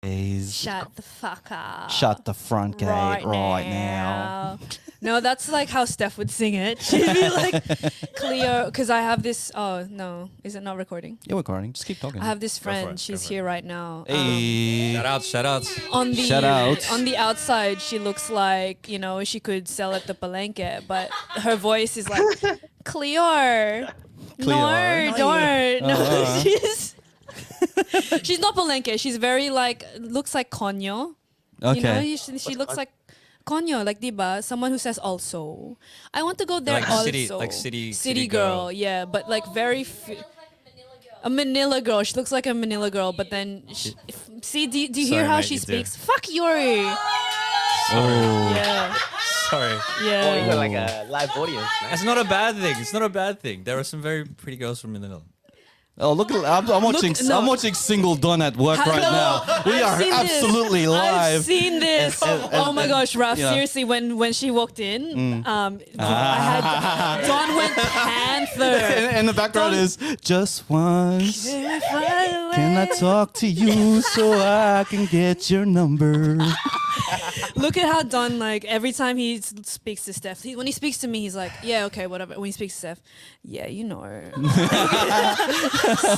Shut the fuck up. Shut the front gate right now. No, that's like how Steph would sing it. She'd be like, Cleo, because I have this, oh no, is it not recording? You're recording. Just keep talking. I have this friend, she's here right now. Hey. Shout outs. Shout out. On the outside, she looks like, you know, she could sell at the Palenque, but her voice is like, Cleo. No, don't. No, she's not Palenque. She's very like, looks like Konyo. Okay. You know, she looks like Konyo, like diba, someone who says also. I want to go there Like also. City girl, yeah, but like very a Manila girl. She looks like a Manila girl, but then see, do you hear how she speaks? Fuck Yuri. Oh. Yeah. Sorry. Yeah. Oh, you got like a live audience, man. It's not a bad thing. It's not a bad thing. There are some very pretty girls from Manila. Oh, look at I'm watching. no. I'm watching Single Dawn at work right now. We are absolutely live. I've seen this. Oh my gosh, Ralph! yeah. Seriously, when she walked in, I had Dawn went Panther. And the background is just once. Can I talk to you so I can get your number? Look at how Don, like, every time he speaks to Steph, when he speaks to me, he's like, yeah, okay, whatever. When he speaks to Steph, yeah, you know her.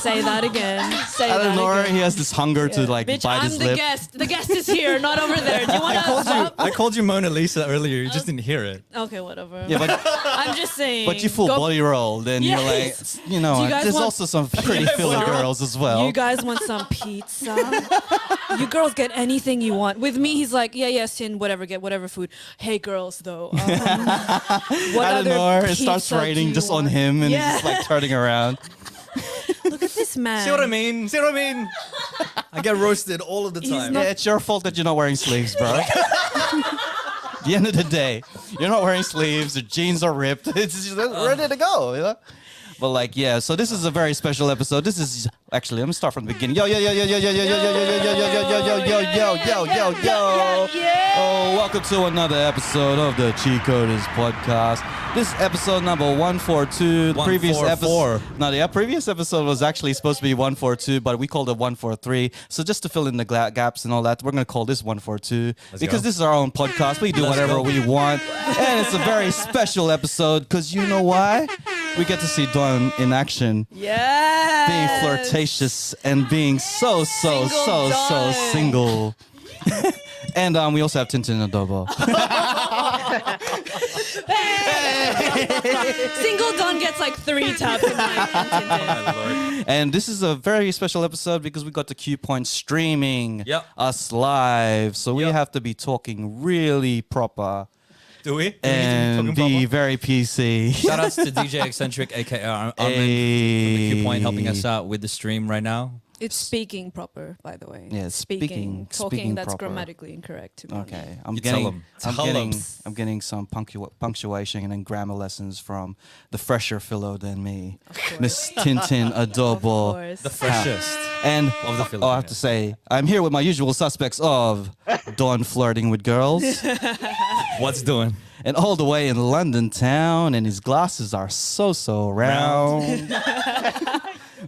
Say that again. Say I don't that know. again. He has this hunger to like Bitch, bite I'm his the lip. guest. The guest is here, not over there. Do you want to stop? I called you Mona Lisa earlier. You just didn't hear it. Okay, whatever. Yeah, but I'm just saying. but you full Go- body roll, then Yes. you're like, you know, Do you guys there's want also some pretty Philly pizza? girls as well. You guys want some pizza? You girls get anything you want. With me, he's like, yeah, Sin, whatever, get whatever food. Hey, girls, though. What I don't other know. It starts pizza do raining you just on want? him, and Yeah. he's just like turning around. Look at this man. See what I mean? See what I mean? I get roasted all of the He's time. not- Yeah, it's your fault that you're not wearing sleeves, bro. At the end of the day, you're not wearing sleeves. The jeans are ripped. It's just ready to go, you know. But like, yeah. So this is a very special episode. This is actually. Let me start from the beginning. Yo. Oh, welcome to another episode of the Cheat Coders podcast. This is episode number 142. The previous 144. episode. No, the previous episode was actually supposed to be 142, but we called it 143. So just to fill in the gaps and all that, we're gonna call this 142 because this is our own podcast. We do whatever we want, and it's a very special episode because you know why? We get to see Dawn in action, Yes. being flirtatious and being so Dawn. single. And we also have Tintin Adobo. Single Don gets like 3 taps in my And this is a very special episode because we got the Q Point streaming us live. So we have to be talking really proper Do we? and be very PC. Shout outs to DJ Eccentric, aka Armin from the Q Point, helping us out with the stream right now. It's speaking proper, by the way. Yeah, speaking Talking that's proper. grammatically incorrect. To me. Okay, You tell 'em. Tell 'em. I'm getting some punctuation and grammar lessons from the fresher fellow than me, course. Miss Tintin Of Adobo. course. The freshest. And Of the I Philippines. have to say, I'm here with my usual suspects of Dawn flirting with girls, What's doing? and all the way in London town, and his glasses are so round.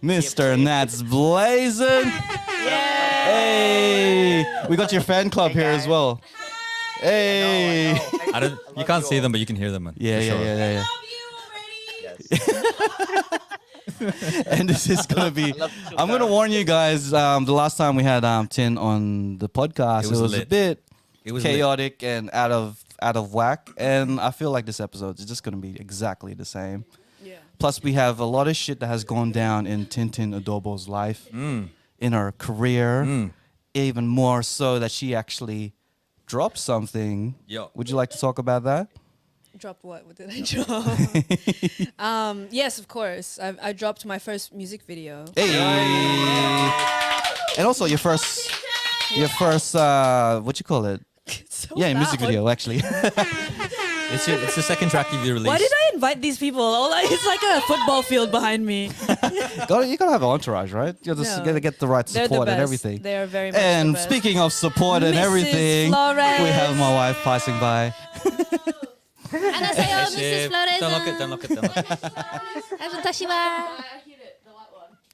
Mr. Nats blazing. Hey, we got your fan club here as well. Hey. You can't see them, but you can hear them. Man. Yeah. Yes. And this is gonna be. I'm gonna warn you guys. The last time we had Tin on the podcast, It was a lit. bit It was chaotic and out of whack. And I feel like this episode is just gonna be exactly the same. Yeah. Plus, we have a lot of shit that has gone down in Tintin Adobo's life, in her career, even more so that she actually dropped something. Yo. Would you like to talk about that? Dropped what? What did I drop? Yes, of course. I dropped my first music video. Hey. And also your first, what you call it? So Yeah, music loud. video actually. It's the second track you've released. Why did I invite these people? It's like a football field behind me. You gotta have an entourage, right? You just No. gotta get the right They're the support best. and everything. They are very much And the best. speaking of support and Mrs. everything, Flores. we have my wife passing by. 안녕하세요, Mrs. Flores. Don't look it.私は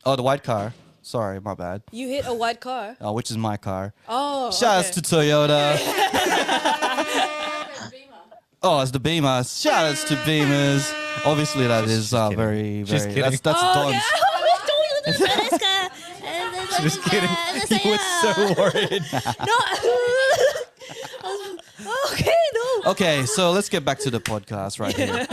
Oh, the white car. Sorry, my bad. You hit a white car. Which is my car. Oh. Shouts to Toyota. Oh, it's the Beamer. Shoutouts to Beamers. Obviously, that is very, She's very. kidding. That's Don's. She was kidding. You were so worried. No. Okay, no. Okay, so let's get back to the podcast right here.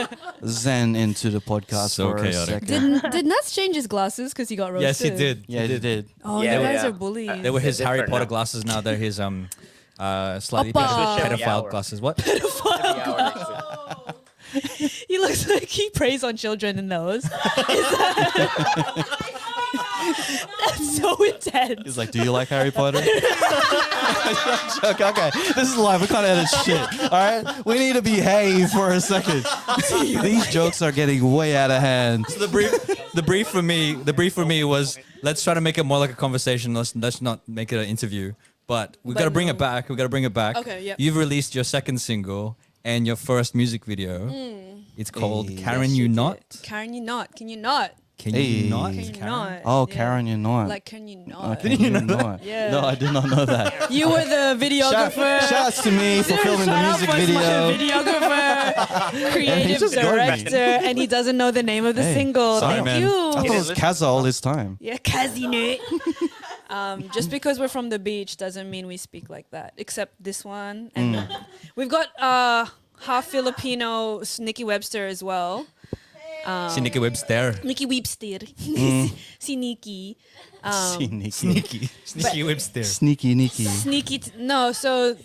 Zen into the podcast So for chaotic. a second. Did Nuts change his glasses because he got roasted? Yes, he did. Yeah, he did. Oh, Yeah, you guys yeah. are bullies. They were his They're Harry different Potter now. glasses. Now they're his slightly Oppa. Every pedophile hour. glasses. What? Every hour next week. He looks like he preys on children in those. That's so intense. He's like, do you like Harry Potter? Okay, this is live. We can't edit shit. All right, we need to behave for a second. These jokes are getting way out of hand. The brief for me was let's try to make it more like a conversation. Let's not make it an interview. But we got to bring it back. We got to bring it back. Okay, yep. You've released your second single and your first music video. It's called Hey. Karen Yes, You did. Not. Karen, you not? Can you not? Can Hey. you not? Can you Karen? not? Oh, Yeah. Karen, you're not. Like, can you not? Can you not? Yeah. No, I did not know that. You were the videographer. Shouts to me for filming the music was my video. videographer, creative just ignored me. director, and he doesn't know the name of the Hey, single. sorry, Thank man. you. I thought it was Kaza all this time. Yeah, Kazine. Just because we're from the beach doesn't mean we speak like that. Except this one, and we've got half Filipino Nikki Webster as well. Si Nikki Webster. Nikki Webster. Si Nikki. Sneaky. Sneaky Webster. Sneaky Nikki. Sneaky. No, so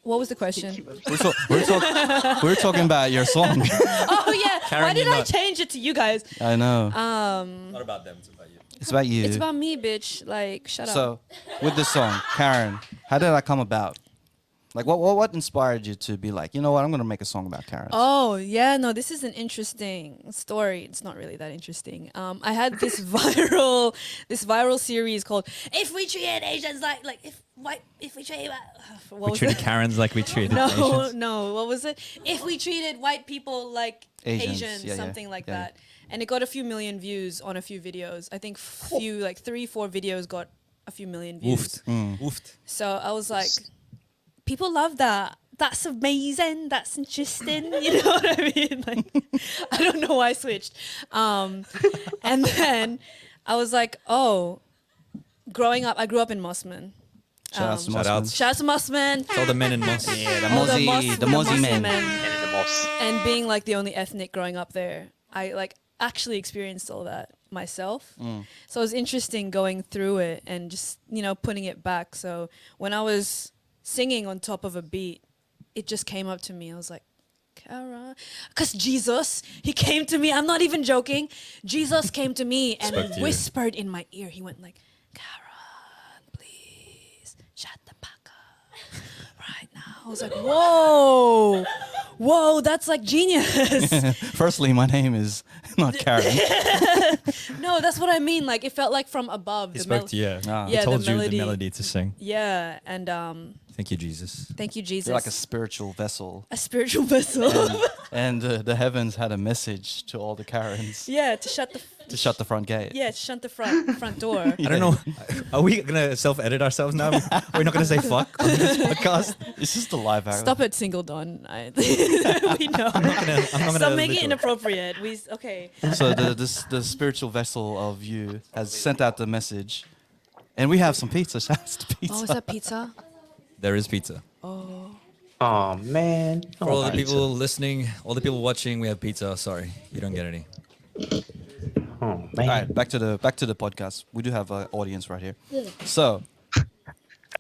what was the question? We're talking about your song. Oh yeah. Karen, Why did you're I not- change it to you guys? I know. Not about them, it's about you. It's about you. It's about me, bitch. Like, shut up. So, with this song, Karen, how did that come about? Like, what inspired you to be like, you know what, I'm gonna make a song about Karen? Oh yeah, no, this is an interesting story. It's not really that interesting. I had this viral series called "If We Treated Asians if we treated what We was treated it? Karens like we treated No, Asians. no, what was it? If we treated white people like Asians, Asians, yeah, something like yeah. that. And it got a few million views on a few videos. I think like 3-4 videos got a few million views. Woofed. Woofed. So I was like, people love that. That's amazing. That's interesting. You know what I mean? Like, I don't know why I switched. And then I was like, oh, growing up, I grew up in Mossman. Shout out to Shout Mossman. outs. Shout out to Mossman. It's all the men in Moss. Yeah, the All the Mozzie men. And in the most. And being like the only ethnic growing up there, I like actually experienced all that myself. So it was interesting going through it and just, putting it back. So when I was singing on top of a beat, it just came up to me. I was like, Kara, because Jesus, he came to me. I'm not even joking. Jesus came to me and Spoke to you. whispered in my ear. He went like, Kara, please shut the fuck up right now. I was like, whoa, that's like genius. Firstly, my name is not Karen. No, that's what I mean. Like it felt like from above. He the spoke to you. Ah. He Yeah, told the you melody. the melody to sing. Yeah, and Thank you, Jesus. thank you, Jesus. You're like a spiritual vessel. A spiritual vessel. And the heavens had a message to all the Karens Yeah, to shut the to shut the front gate. yeah, to shut the front door. I don't know. Are we gonna self-edit ourselves now? We're not gonna say fuck on this podcast. It's just a live act. Stop it, single Don. We know. I'm not Stop gonna making it listen. inappropriate. Okay. So the spiritual vessel of you has sent out the message, and we have some pizza. Shouts to pizza. Oh, is that pizza? There is pizza. Oh man. For all the people listening, all the people watching, we have pizza. Sorry, you don't get any. Oh All man. right, back to the podcast. We do have an audience right here. So,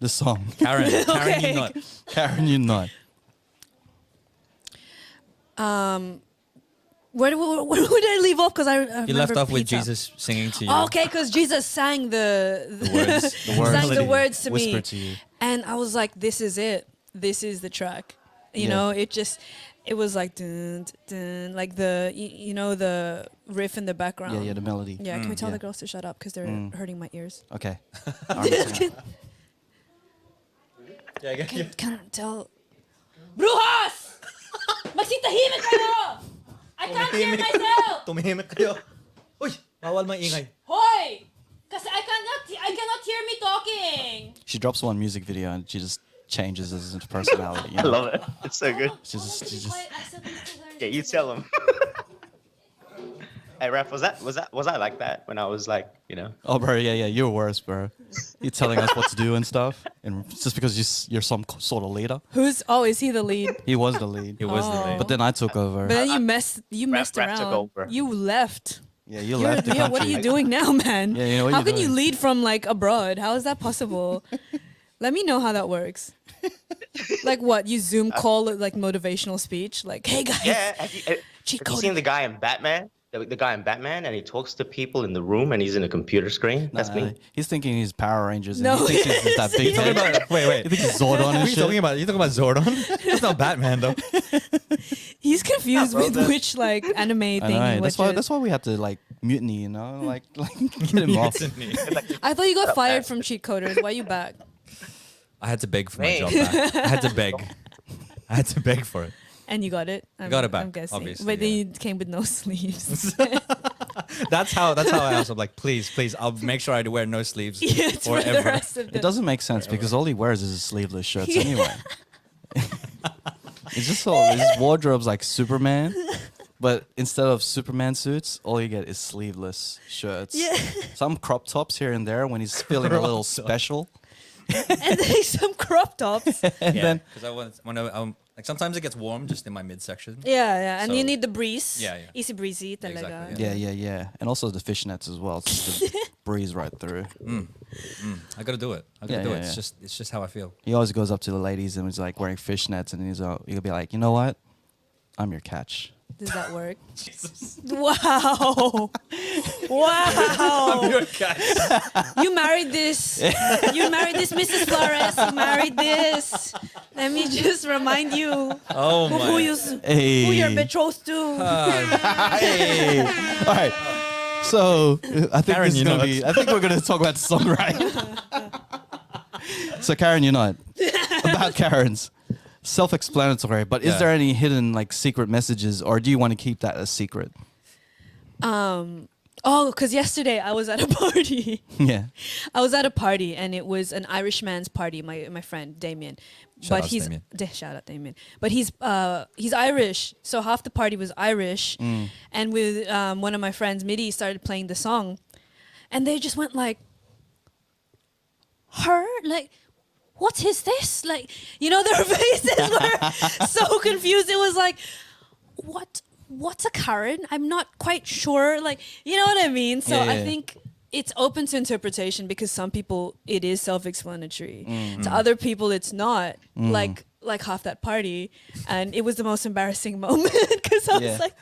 the song, Karen, Karen, Okay. you not. Karen, you not. Where did I leave off? Because I You remember left off with pizza. Jesus singing to you. Oh, okay, because Jesus sang the words. The words. sang the words to me, Whispered to you. and I was like, "This is it. This is the track." You Yeah. know, it was like dun, dun, like the the riff in the background. Yeah, the melody. Yeah, can we tell yeah. the girls to shut up because they're hurting my ears? Okay. Alright, Can't tell. Brujas! Magsitahimik kayo! I can't hear myself! Tumihimik kayo. Uy, bawal maingay. Hoy! Cause I cannot hear me talking. She drops one music video and she just changes his personality. You I know? love it. It's so good. She just Yeah, you tell him. Hey, Raf, was I like that when I was like, you know? Oh, bro, yeah, you're worse, bro. You're telling us what to do and stuff, and just because you're some sort of leader. Is he the lead? He was the lead. It was the Oh. lead. But then I took over. But then you messed Rap took around. over. You left. Yeah, you left the country. What are you doing now, man? Yeah, you know what how you're can you doing. lead from like abroad? How is that possible? Let me know how that works. Like what? You Zoom call it like motivational speech? Like, hey guys, Yeah. cheat Have you code. seen the guy in Batman? The guy in Batman, and he talks to people in the room, and he's in a computer screen. That's me. He's thinking he's Power Rangers. And No, he thinks he's that big You're head. Wait. He thinks he's Zordon What and are you shit. talking about? You talking about Zordon? That's not Batman though. He's confused bro, with that- which like anime I thing know. he That's watches. why we had to like mutiny, you know, like get him off. I thought you got fired from cheat coders. Why are you back? I had to beg for my Man. job back. I had to beg. I had to beg for it. And you got it. got it back, I'm guessing. obviously, But then yeah. you came with no sleeves. That's how I asked. I'm like, please, I'll make sure I wear no sleeves Yeah, it's for the forever. rest of the It doesn't make sense because all he wears is his sleeveless shirts anyway. It's just so his wardrobe's like Superman, but instead of Superman suits, all you get is sleeveless shirts. Yeah. Some crop tops here and there when he's feeling a little special. and then some crop tops. And Yeah, then because like sometimes it gets warm just in my midsection. Yeah. And you So- need the breeze. Yeah. Easy breezy talaga. Exactly, yeah. And also the fishnets as well. It's just to breeze right through. I gotta do it. Yeah, do yeah, it. yeah. It's just how I feel. He always goes up to the ladies and he's like wearing fishnets and he'll be like, you know what? I'm your catch. Does that work? Wow. Wow. You married this. You married this, Mrs. Flores. You married this. Let me just remind you Oh who you're betrothed to. Hey. All right. So I think Karen, this is you gonna know be. I think we're gonna talk about the songwriting. So Karen, you're not about Karen's self-explanatory. But is Yeah. there any hidden like secret messages, or do you want to keep that a secret? Because yesterday I was at a party. Yeah. I was at a party and it was an Irish man's party. My friend Damien, Shout out Damien. Shout out Damien. But he's Irish, so half the party was Irish. And with one of my friends, Midi, started playing the song, and they just went like, "Her like." What is this? Like, you know, their faces were so confused. It was like, what's a Karen? I'm not quite sure. Like, you know what I mean? So Yeah, I yeah. think it's open to interpretation because some people it is self-explanatory. To other people it's not. Like half that party. And it was the most embarrassing moment because I Yeah. was like,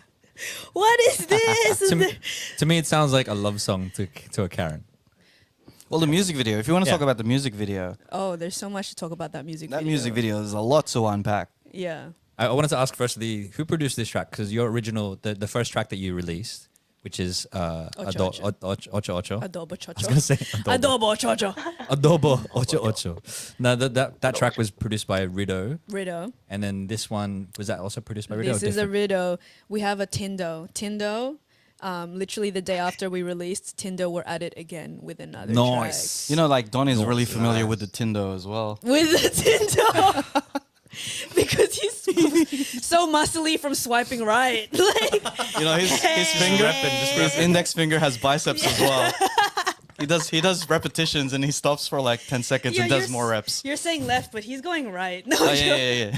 what is this? To me, it sounds like a love song to a Karen. Well, the music video. If you want to Yeah. talk about the music video, Oh, there's so much to talk about that music that video. music video is a lot to unpack. Yeah. I wanted to ask first who produced this track, because your original the first track that you released, which is Ocho Ocho Ocho. Adobo I was chocho. gonna say Adobo chocho. Adobo Ocho Ocho. Now that track was produced by Rido, Rido. and then this one was that also produced by Rido? This or is a different? Rido. We have a Tindo. Literally the day after we released Tindo, we're at it again with another Nice. You know, like Donnie's really familiar with the Tindo as well. track. With the Tindo. Because he's so muscly from swiping right. Like, You know, his finger, his index finger has biceps as well. He does repetitions and he stops for like 10 seconds and does more reps. You're saying left, but he's going right. No, Oh, yeah.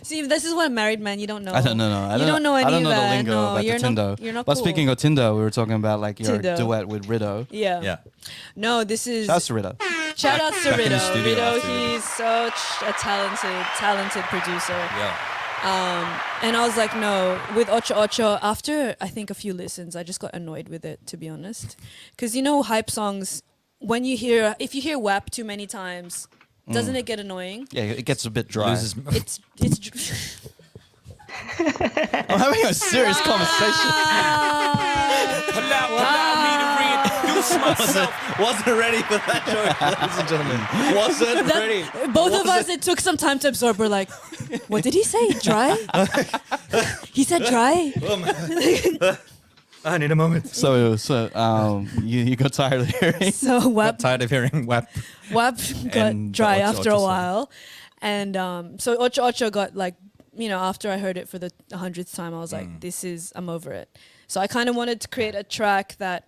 See, this is what a married man, you don't know. I don't know. You don't know any I don't of know the that. lingo No, about the you're Tindo. not, you're not But cool. speaking of Tindo, we were talking about like your Tindo. duet with Rido. Yeah. Yeah. No, this is... Shouts to Rido. Shout out to Back in the Rido. studio Rido, after. he's such a talented producer. Yeah. And I was like, no, with Ocho Ocho, after I think a few listens, I just got annoyed with it, to be honest. Because you know, hype songs, if you hear WAP too many times, doesn't it get annoying? Yeah, it gets a bit dry. Loses. It's I'm having a serious conversation. Wasn't ready for that joke, ladies and gentlemen. Wasn't ready. both of us, it took some time to absorb. We're like, what did he say? Dry? He said dry. I need a moment. So you got tired of hearing. So Got WAP tired of hearing WAP. WAP got And the dry Ocho after a Ocho song. while, and so Ocho Ocho got like, after I heard it for the 100th time, I was like, I'm over it. So I kind of wanted to create a track that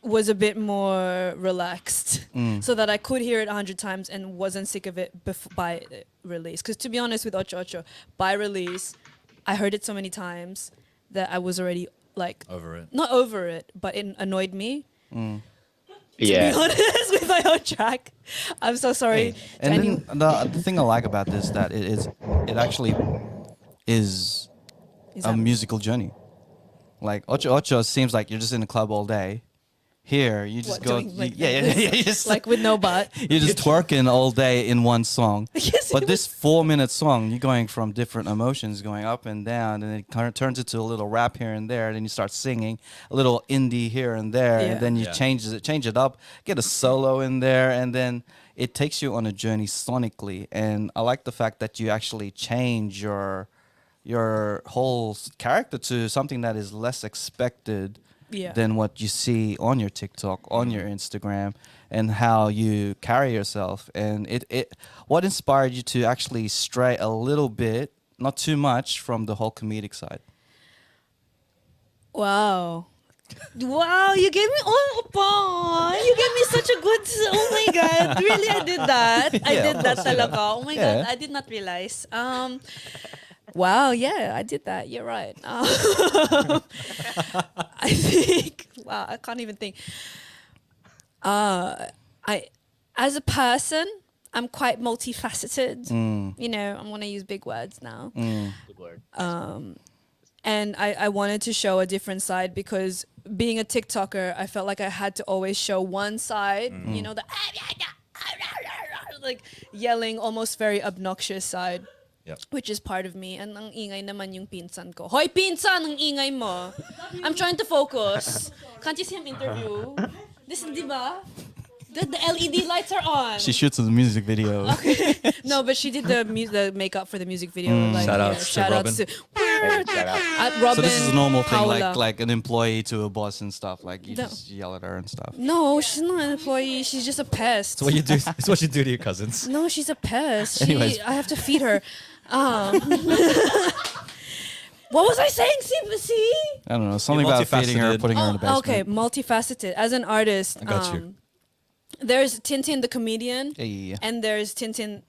was a bit more relaxed, so that I could hear it 100 times and wasn't sick of it by release. Because to be honest, with Ocho Ocho, by release, I heard it so many times that I was already like Over it. not over it, but it annoyed me. To Yeah. be honest, with my own track, I'm so sorry. to And any- then the thing I like about this that it actually is Is a that- musical journey. Like Ocho Ocho seems like you're just in the club all day. Here you just What, go, doing like yeah, this? you just like with no butt. you're just twerking all day in one song. Yes, But it this 4-minute song, you're going from different emotions, going up and down, and it kind of turns into a little rap here and there. Then you start singing a little indie here and there, Yeah. and then you Yeah. change it up, get a solo in there, and then it takes you on a journey sonically. And I like the fact that you actually change your whole character to something that is less expected Yeah. than what you see on your TikTok, on your Instagram, and how you carry yourself. And it what inspired you to actually stray a little bit, not too much, from the whole comedic side? Wow. Wow, you gave me you gave me such a good, oh my god, really I did that. I Yeah, did of that course, yeah. talaga. Oh my Yeah. god, I did not realize. Wow, yeah, I did that. You're right. I think wow, I can't even think. I as a person, I'm quite multifaceted. I'm gonna use big words now. Good word. And I wanted to show a different side because being a TikToker, I felt like I had to always show one side, the like yelling, almost very obnoxious side, Yep. which is part of me. And ang ingay naman yung pinsan ko. Hoy, pinsan, ang ingay mo. I'm trying to focus. Can't you see him interview? This, di ba? The LED lights are on. She shoots a music video. No, but she did the makeup for the music video. Like, Shout outs to shout outs Robin. to Hey, shout out. Robin. So this is a normal thing, Paula. like an employee to a boss and stuff. Like you No. just yell at her and stuff. No, she's not an employee. She's just a pest. It's what you do. It's what you do to your cousins. No, she's a pest. Anyways. I have to feed her. What was I saying? See? I don't know, something You're about feeding her, multifaceted. putting her in the basement. Okay, multifaceted. As an artist, I got you. there's Tintin the comedian, Hey. and there's Tintin.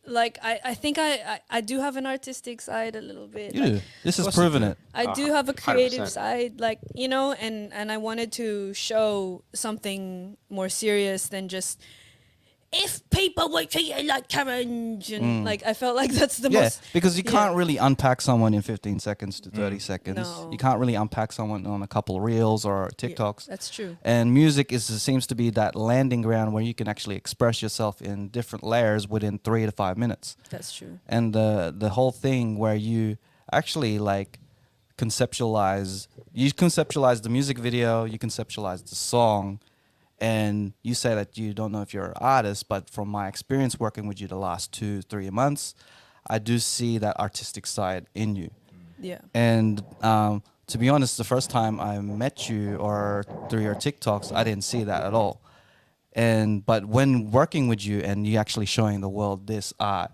Like I think I do have an artistic side a little bit. You Like, do. This has course you proven do. it. I do have a creative 100%. side, like, and I wanted to show something more serious than just if people were treated like Karens, and like I felt like that's the Yeah, most. because you yeah. can't really unpack someone in 15 seconds to 30 seconds. No. You can't really unpack someone on a couple of reels or TikToks. That's true. And music seems to be that landing ground where you can actually express yourself in different layers within 3 to 5 minutes. That's true. And the whole thing where you actually like conceptualize the music video, you conceptualize the song, and you say that you don't know if you're an artist, but from my experience working with you the last 2-3 months, I do see that artistic side in you. Yeah. And to be honest, the first time I met you or through your TikToks, I didn't see that at all. But when working with you and you actually showing the world this art,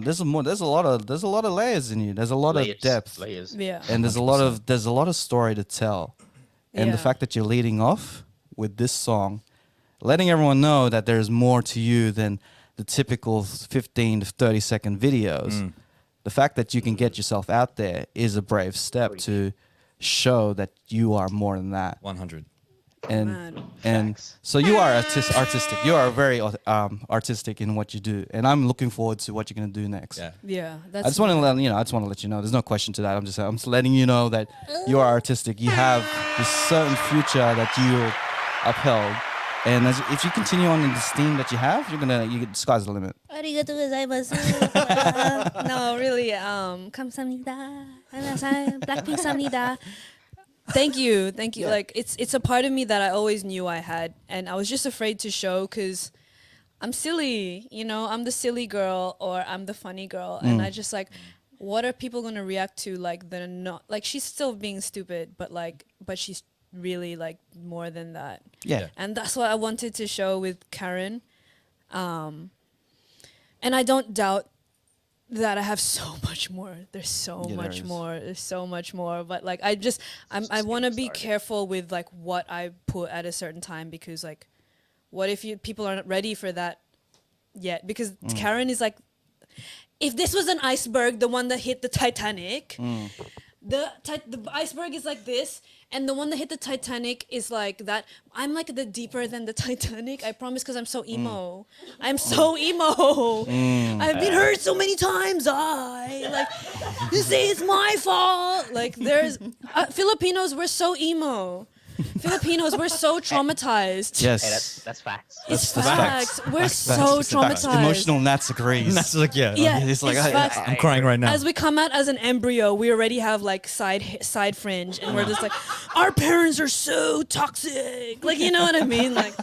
there's a lot of layers in you. There's a lot of depth, Layers. Yeah. and there's a lot of story to tell. And the Yeah. fact that you're leading off with this song, letting everyone know that there's more to you than the typical 15 to 30 second videos. The fact that you can get yourself out there is a brave step to show that you are more than that. 100. And Man. so you are artistic. You are very artistic in what you do, and I'm looking forward to what you're gonna do next. Yeah. Yeah. That's I just want to let you know. There's no question to that. I'm just letting you know that you are artistic. You have this certain future that you upheld, and if you continue on in this theme that you have, the sky's the limit. Arigatou gozaimasu. No, really. 감사합니다. Blackpink samnida. Thank you. Yeah. Like it's a part of me that I always knew I had, and I was just afraid to show because I'm silly. I'm the silly girl or I'm the funny girl, and I just like what are people gonna react to? Like they're not like she's still being stupid, but she's really like more than that. Yeah. And that's what I wanted to show with Karen. And I don't doubt that I have so much more. There's so Yeah, much there is. more. There's so much more. But like I want to be careful with like what I put at a certain time, because like what if people aren't ready for that yet? Because Karen is like, if this was an iceberg, the one that hit the Titanic, the iceberg is like this, and the one that hit the Titanic is like that. I'm like the deeper than the Titanic, I promise, because I'm so emo. I'm so emo. I've been hurt so many times. You say it's my fault. Like there's Filipinos, we're so emo. Filipinos, we're so traumatized. Yes. Hey, that's facts. It's That's facts. We're Facts. so Facts. traumatized. Emotional Nats agrees. That's like Yeah, It's like, facts. I'm crying right now. As we come out as an embryo, we already have like side fringe, and we're just like, our parents are so toxic. Like, you know what I mean? Like,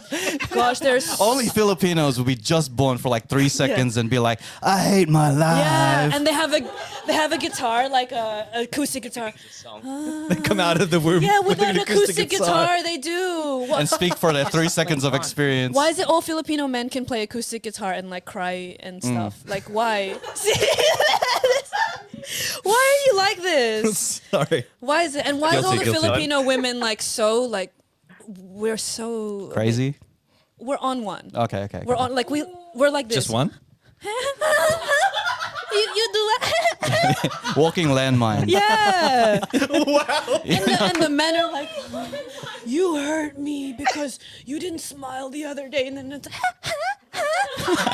gosh, there's Only Filipinos will be just born for like 3 seconds and be like, I hate my life. yeah, and they have a guitar, like a acoustic guitar. They come out of the womb Yeah, with an an acoustic guitar, they do. And speak for their 3 seconds of experience. Why is it all Filipino men can play acoustic guitar and like cry and stuff? Like, why? Why are you like this? Sorry. Why is it? And why is all the Guilty. Filipino women like so like we're so Crazy? We're on one. Okay. We're on like we're like this. Just one? You do that? Walking landmine. Yeah. Wow. And the men are like, you hurt me because you didn't smile the other day, and then it's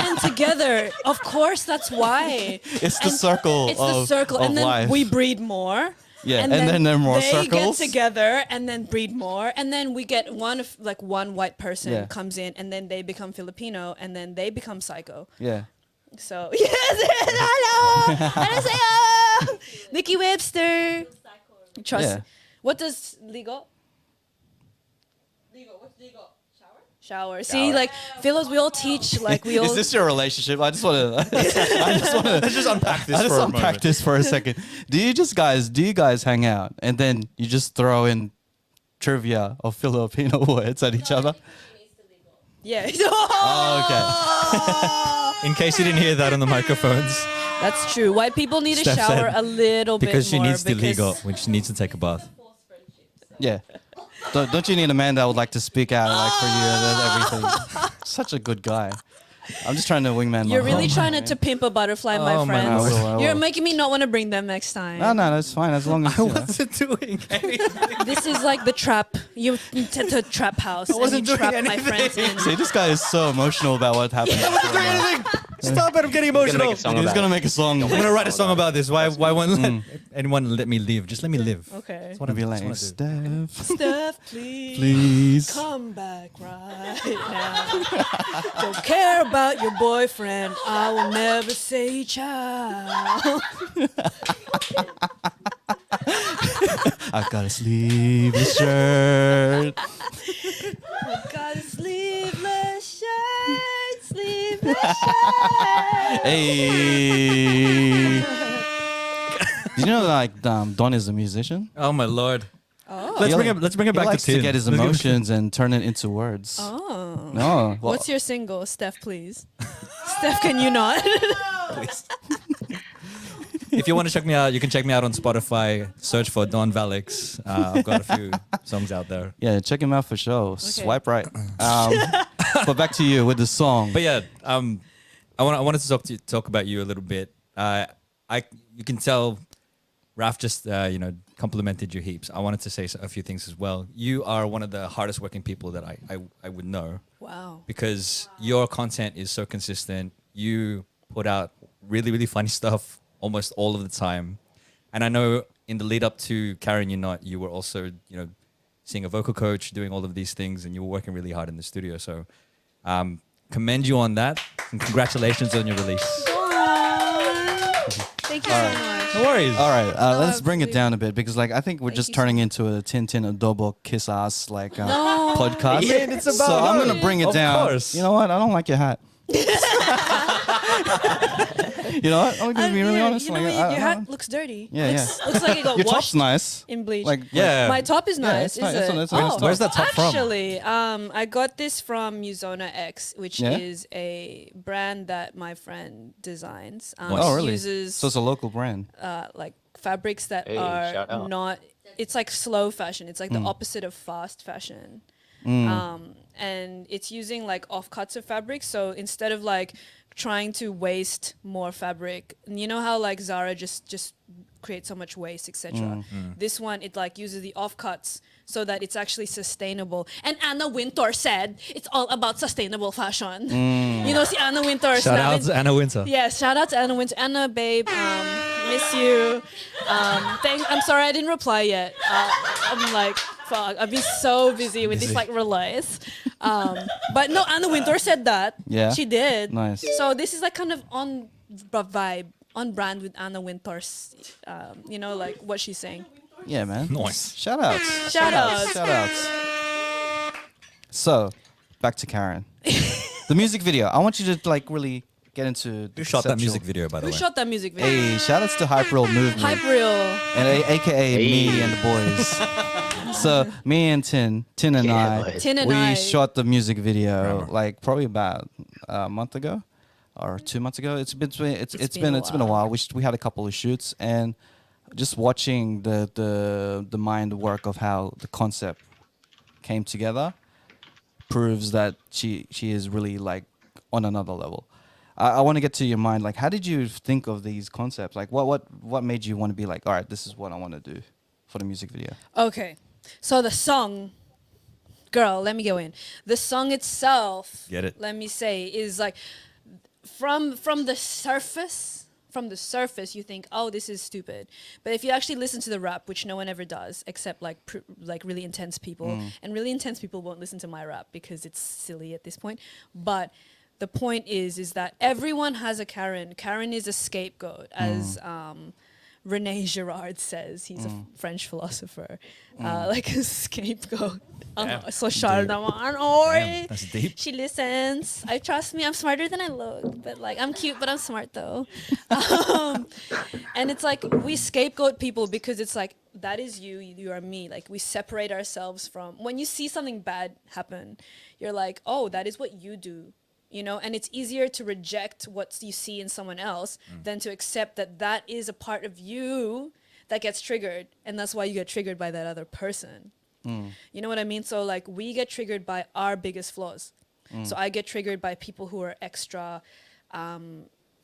and together, of course, that's why. It's the circle It's the of, circle, of and then life. we breed more. Yeah, and then there are more they circles. get together and then breed more, and then we get one white person Yeah. comes in, and then they become Filipino, and then they become psycho. Yeah. So yes, hello, 안녕하세요, Nikki Webster. Trust. Yeah. What does legal? What's legal? Shower. See, like Philos, we all teach. Like we all. Is this your relationship? I just want to. Let's just unpack this Let's for a unpack moment. this for a second. Do you guys hang out and then you just throw in trivia of Filipino words at each other? Yeah. Oh, In case you didn't hear that on the microphones. That's true. White people need to Steph shower said, a little Because bit she more. needs to legal when she needs to take a bath. okay. Yeah. Don't you need a man that would like to speak out like for you and everything? Such a good guy. I'm just trying to wingman. You're my really home, trying man. to pimp a butterfly, my Oh, man, friends. I will. You're making me not want to bring them next time. No, that's fine as long as you know. What's it doing? This is like the trap. You to the trap house, and wasn't you doing trap my anything. friends in. See, this guy is so emotional about what happened. Stop it! I'm getting Gonna make emotional. a song He's about gonna it. make a song. I'm gonna write a song about this. Why won't anyone let me live? Just let me live. Okay. That's what I'm Be like, that's what I do. Steph, Steph, please, please. come back right now. Don't care about your boyfriend. I will never say child. I've got a sleeveless shirt. Got a sleeveless shirt, sleeveless shirt. Hey. Did you know like Don is a musician? Oh my lord. Oh. Let's He bring like- it. Let's bring it He back likes to Tin. to get his Let's give it- emotions and turn it into words. Oh. No. Well, What's your single, Steph, please? Steph, can you not? Please. If you want to check me out, you can check me out on Spotify. Search for Don Valix. I've got a few songs out there. yeah, check him out for sure. Swipe right. But back to you with the song. But yeah, I wanted to talk about you a little bit. You can tell Raf just complimented you heaps. I wanted to say a few things as well. You are one of the hardest working people that I would know, Wow. because your content is so consistent. You put out really, really funny stuff almost all of the time. And I know in the lead up to Karen You Not, you were also, seeing a vocal coach, doing all of these things, and you were working really hard in the studio. So commend you on that, and congratulations on your release. Thank you so much. No worries. All right, let's absolutely. bring it down a bit because, I think we're Thank just you turning so into a Tintin Adobo kiss ass No. podcast. Man, it's about so I'm her. gonna bring it Of down. course. You know what? I don't like your hat. You know what? I'm gonna be really honest. You know, like, your I hat don't- looks dirty. Yeah, Looks like it got Your washed top's nice. in bleach. Like Yeah. My top is Yeah, nice. it's nice. Is It's it? a nice top. Where's that top from? Actually, I got this from Muzona X, which Yeah? is a brand that my friend designs. Nice. Oh, really? Uses So it's a local brand. like fabrics that Hey, shout are out. not. It's like slow fashion. It's like Mm. the opposite of fast fashion. And it's using like offcuts of fabric. So instead of like trying to waste more fabric, you know how like Zara just creates so much waste, etc. This one, it like uses the offcuts so that it's actually sustainable. And Anna Wintour said it's all about sustainable fashion. You know, see Anna Wintour. Shout out to Anna Winter. Yeah, shout out to Anna Wintour. Anna, babe, miss you. I'm sorry I didn't reply yet. I'm like, fuck, I've been so busy with this like release. But no, Anna Wintour said that. Yeah? She did. Nice. So this is like kind of on vibe, on brand with Anna Wintour's, you know, like what she's saying. Yeah, man. Nice. Shout outs. Shout outs. Shout outs. So, back to Karen. The music video. I want you to like really get into. Who shot that conceptual- music video, by the Who way? shot that music video? Hey, shout outs to Hype Real Movement. Hype Real. And AKA me Hey. and the boys. So me and Tin and Yeah, I, boys. Tin and we I. shot the music video Right. like probably about a month ago or 2 months ago. It's been been a a while. We had a couple of shoots and just watching the mind work of how the concept came together proves that she is really like on another level. I want to get to your mind. Like, how did you think of these concepts? Like, what made you want to be like, all right, this is what I want to do for the music video? Okay. So the song, girl, let me go in. The song itself, Get it. let me say, is like from the surface, you think, oh, this is stupid. But if you actually listen to the rap, which no one ever does, except like like really intense people, and really intense people won't listen to my rap because it's silly at this point. But the point is that everyone has a Karen. Karen is a scapegoat, as Rene Girard says. He's a French philosopher, like a scapegoat. So Charlemagne, Damn, that's deep. she listens. I trust me. I'm smarter than I look, but like I'm cute, but I'm smart though. And it's like we scapegoat people because it's like that is you, you are me. Like we separate ourselves from when you see something bad happen, you're like, oh, that is what you do. You know, and it's easier to reject what you see in someone else than to accept that that is a part of you that gets triggered, and that's why you get triggered by that other person. You know what I mean? So like we get triggered by our biggest flaws. So I get triggered by people who are extra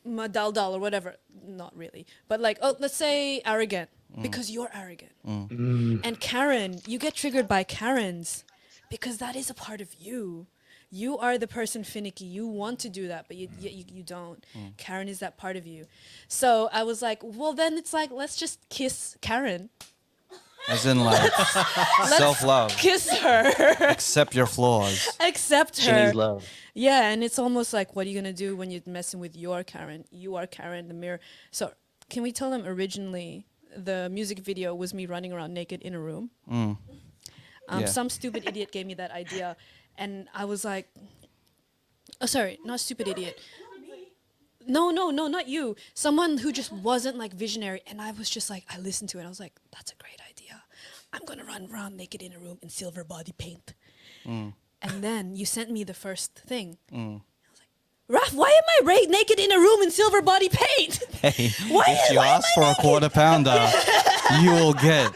madaldal or whatever. Not really, but like, oh, let's say arrogant because you're arrogant. And Karen, you get triggered by Karens because that is a part of you. You are the person finicky. You want to do that, but you don't. Karen is that part of you. So I was like, well, then it's like, let's just kiss Karen. As in like self-love. Kiss her. Accept your flaws. Accept She her. needs love. Yeah, and it's almost like, what are you going to do when you're messing with your Karen? You are Karen, the mirror. So can we tell them originally the music video was me running around naked in a room? Yeah. Some stupid idiot gave me that idea. And I was like, oh, sorry, not stupid idiot. No, not you. Someone who just wasn't like visionary. And I was just like, I listened to it. I was like, that's a great idea. I'm going to run around naked in a room in silver body paint. And then you sent me the first thing. I was like, Raph, why am I naked in a room in silver body paint? Hey, Why if you am I ask for a quarter pounder, you will get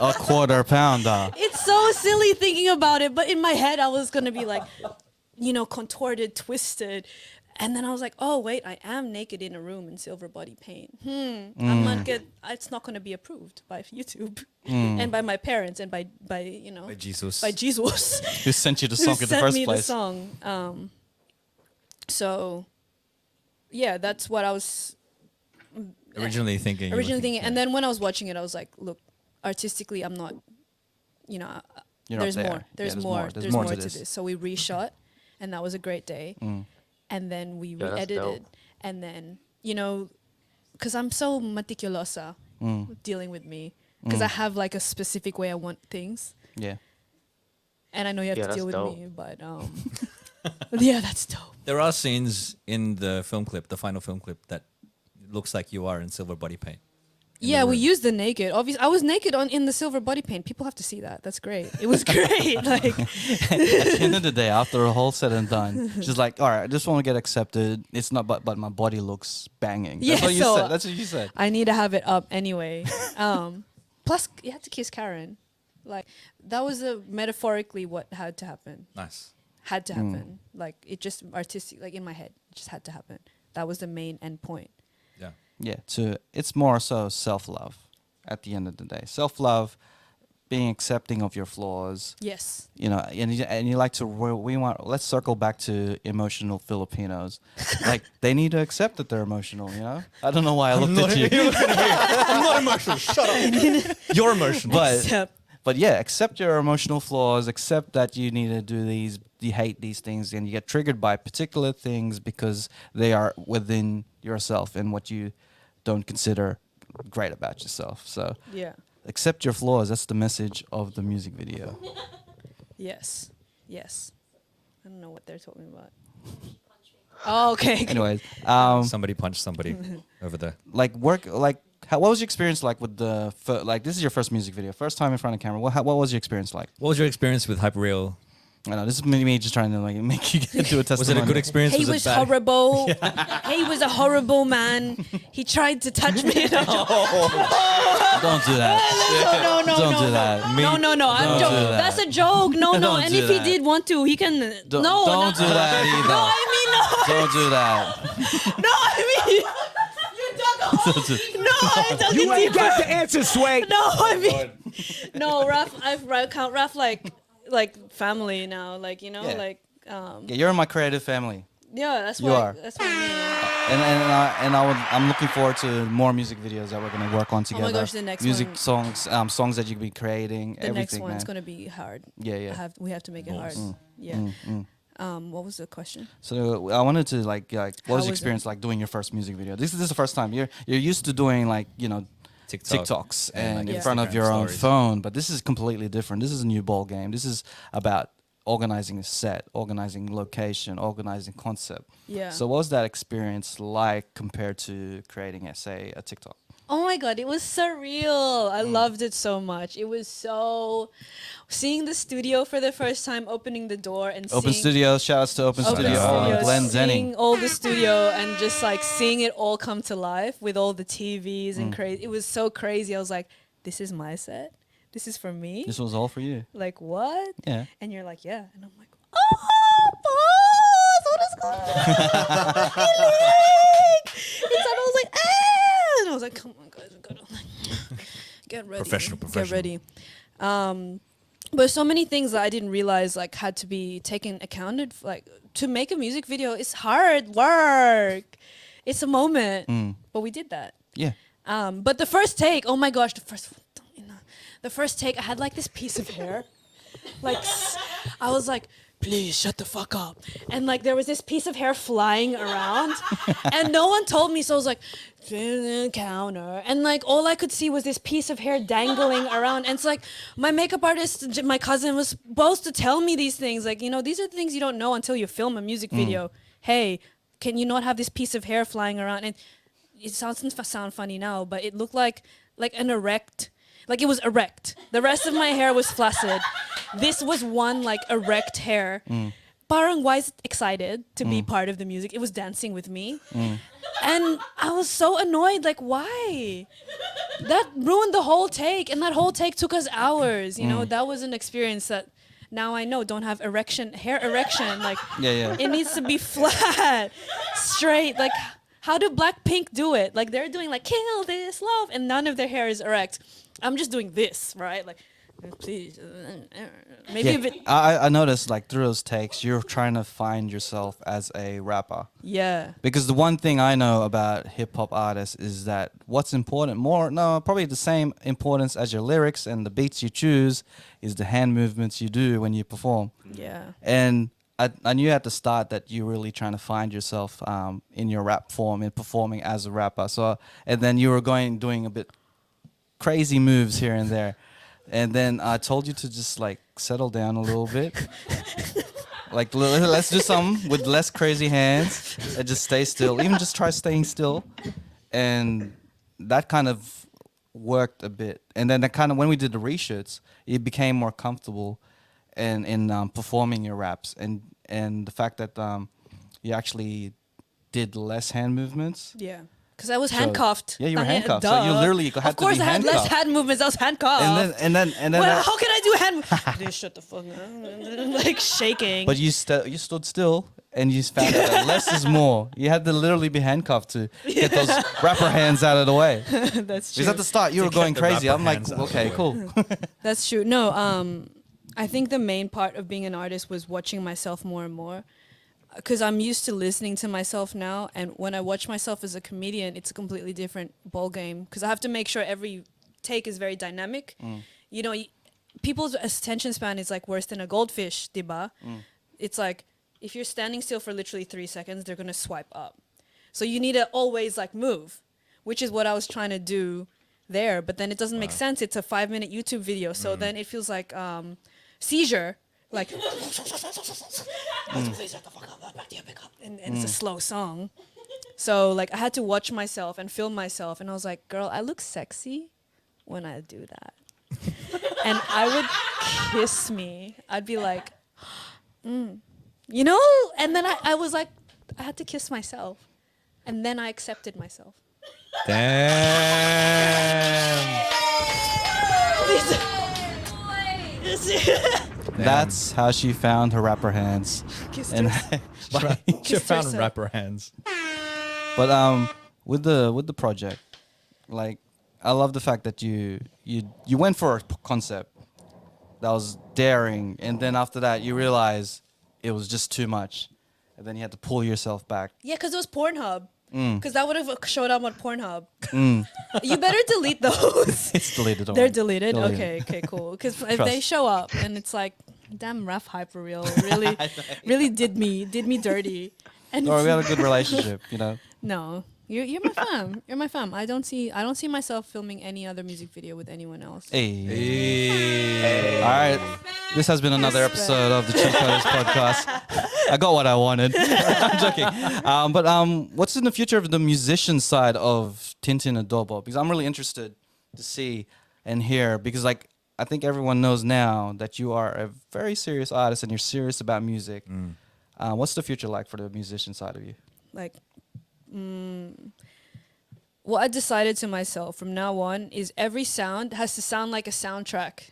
a quarter pounder. It's so silly thinking about it, but in my head I was gonna be like, you know, contorted, twisted, and then I was like, oh wait, I am naked in a room in silver body paint. I'm not get. It's not gonna be approved by YouTube and by my parents and by you know By Jesus. by Jesus Who sent you the who song in the sent first me the place? song. So yeah, that's what I was Originally thinking. and then when I was watching it, I was like, look, artistically, I'm not, you know, You're not there's there. more. Yeah, There's more. There's more to to this. this. So we reshot, and that was a great day. And then we Yeah, that's re-edited, dope. and then you know, because I'm so meticulosa dealing with me, because I have like a specific way I want things, Yeah. and I know you have Yeah, to deal with that's dope. me, but Yeah, that's dope. There are scenes in the film clip, the final film clip, that looks like you are in silver body paint. Yeah, we room. used the naked. Obviously, I was naked in the silver body paint. People have to see that. That's great. It was great. Like, At the end of the day, after a whole said and done, she's like, all right, I just want to get accepted. It's not, but my body looks banging. Yeah, That's what you so- said. That's what you said. I need to have it up anyway. Plus, you had to kiss Karen. Like, that was metaphorically what had to happen. Nice. Had to happen. Like, it just artistic. Like in my head, it just had to happen. That was the main end point. Yeah. Yeah, it's more so self-love at the end of the day. Self-love, being accepting of your flaws. Yes. You know, and you like to, let's circle back to emotional Filipinos. Like, they need to accept that they're emotional, you know? I don't know why I looked at you. I'm not emotional. Shut up. You're emotional. But yeah, accept your emotional flaws, accept that you need to do these, you hate these things, and you get triggered by particular things because they are within yourself and what you don't consider great about yourself. So Yeah. accept your flaws. That's the message of the music video. Yes. Yes. I don't know what they're talking about. Oh, okay. Anyways, Somebody punched somebody over there. what was your experience like with the, this is your first music video, first time in front of camera. What was your experience like? What was your experience with Hyperreal? I know, this is me just trying to like make you do a testimony. Was it a good experience? He was horrible. He was a horrible man. He tried to touch me. Don't do that. No, Don't do that. No, I'm Don't do joking. that. That's a joke. No, Don't and do if he that. did want to, he can. Don't No, do that either. No, I mean no. Don't do that. No, I mean. You dug a hole. No, I dug You it ain't deeper. got the answer, Sway. No, I mean. No, I count Raph like family now. Like, you know, Yeah. like. Yeah, you're in my creative family. Yeah, that's You what. are. That's what I mean. I'm looking forward to more music videos that we're gonna work on together. gosh, the next music one- songs that you could be creating. The everything, next one's man. gonna be hard. Yeah. We have to make it hard. Yeah. What was the question? So I wanted to like what How was your was experience like doing your first music video? This is the first time you're used to doing like TikToks and like in front of Instagram your own stories. phone, but this is completely different. This is a new ball game. This is about organizing a set, organizing location, organizing concept. Yeah. So what was that experience like compared to creating, say, a TikTok? Oh my god, it was surreal. I loved it so much. It was so seeing the studio for the first time, opening the door and Open seeing Studios, shout outs to Open Open Studio, Studios, Glenn seeing Zenning. all the studio and just like seeing it all come to life with all the TVs and crazy. It was so crazy. I was like, this is my set. This is for me. This was all for you. Like what? Yeah. And you're like, yeah. And I'm like, oh, boss, what is going on? I was like, ah! And I was like, come on, guys, we gotta get ready. Professional. Get ready. But so many things that I didn't realize like had to be taken accounted for, like to make a music video. It's hard work. It's a moment, but we did that. Yeah. But the first take, oh my gosh, the first take, I had like this piece of hair. Like, I was like, please shut the fuck up. And like, there was this piece of hair flying around and no one told me. So I was like, counter. And like, all I could see was this piece of hair dangling around. And it's like, my makeup artist, my cousin was supposed to tell me these things. Like, you know, these are the things you don't know until you film a music video. Hey, can you not have this piece of hair flying around? And it doesn't sound funny now, but it looked like an erect. Like it was erect. The rest of my hair was flaccid. This was one like erect hair. Parang was excited to be part of the music. It was dancing with me. And I was so annoyed. Like, why? That ruined the whole take. And that whole take took us hours. You know, that was an experience that now I know don't have hair erection. Like, Yeah. it needs to be flat, straight. Like, how do Blackpink do it? Like, they're doing like, kill this love. And none of their hair is erect. I'm just doing this, right? Like, please, maybe a bit. I noticed like through those takes, you're trying to find yourself as a rapper. Yeah. Because the one thing I know about hip hop artists is that what's important probably the same importance as your lyrics and the beats you choose is the hand movements you do when you perform. Yeah. And I knew at the start that you're really trying to find yourself in your rap form and performing as a rapper. So, and then you were doing a bit crazy moves here and there. And then I told you to just like settle down a little bit. Like let's do something with less crazy hands and just stay still. Even just try staying still, and that kind of worked a bit. And then that kind of when we did the reshoots, it became more comfortable, in performing your raps, and the fact that you actually did less hand movements. Yeah. Because I was So- handcuffed. Yeah, you were Tangin, handcuffed. So duh. you literally had Of course to be I had less handcuffed. hand movements. I was handcuffed. And then Well, how can I do hand Dude, shut the fuck up. Like shaking. but you stood still and you found out that less is more. You had to literally be handcuffed to get those rapper hands out of the way. That's true. Because at the start you were get going the crazy. rapper I'm like, hands out of okay, the way. cool. That's true. No, I think the main part of being an artist was watching myself more and more. Because I'm used to listening to myself now, and when I watch myself as a comedian, it's a completely different ball game. Because I have to make sure every take is very dynamic. You know, people's attention span is like worse than a goldfish, diba? It's like if you're standing still for literally 3 seconds, they're gonna swipe up. So you need to always like move, which is what I was trying to do there. But then it doesn't make sense. It's a 5-minute YouTube video, so then it feels like seizure, like. And it's a slow song. So like I had to watch myself and film myself, and I was like, girl, I look sexy when I do that. And I would kiss me. I'd be like, you know? And then I was like, I had to kiss myself. And then I accepted myself. Damn. That's how she found her rapper hands. Kissed And her. She Kissed found herself. rapper hands. but with the project, like I love the fact that you went for a concept that was daring, and then after that you realize it was just too much, and then you had to pull yourself back. Yeah, because it was Pornhub. Because that would have showed up on Pornhub. You better delete those. It's deleted. They're deleted? Okay, cool. Because if they Trust. show up and it's like, damn, Ref Hyperreal really did me dirty. And Or we had a good relationship, you know. no, you're my fam. You're my fam. I don't see myself filming any other music video with anyone else. Hey. All right. This has been another episode of the Chief Coders podcast. I got what I wanted. I'm joking. But what's in the future of the musician side of Tintin Adobo? Because I'm really interested to see and hear. Because like I think everyone knows now that you are a very serious artist and you're serious about music. What's the future like for the musician side of you? Like, what I decided to myself from now on is every sound has to sound like a soundtrack.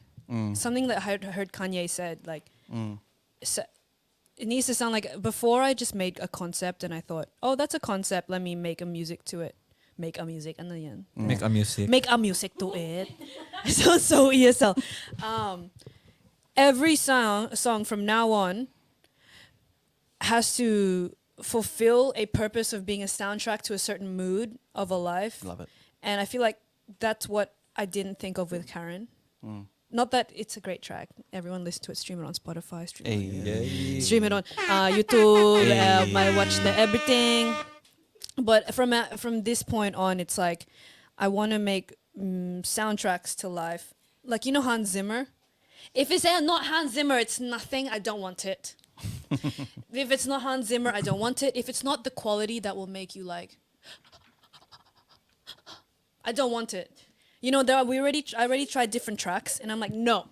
Something that I heard Kanye said, like, it needs to sound like, before I just made a concept and I thought, oh, that's a concept, let me make a music to it. Make a music, ano yan? Make a music. Make a music to it. so ESL. Every song from now on has to fulfill a purpose of being a soundtrack to a certain mood of a life. Love it. And I feel like that's what I didn't think of with Karen. Not that it's a great track. Everyone listen to it. Stream it on Spotify. Stream it on YouTube. I watch the everything. But from this point on, it's like I want to make soundtracks to life. Like, you know Hans Zimmer? If it's not Hans Zimmer, it's nothing. I don't want it. If it's not Hans Zimmer, I don't want it. If it's not the quality that will make you like, I don't want it. You know, I already tried different tracks, and I'm like, no,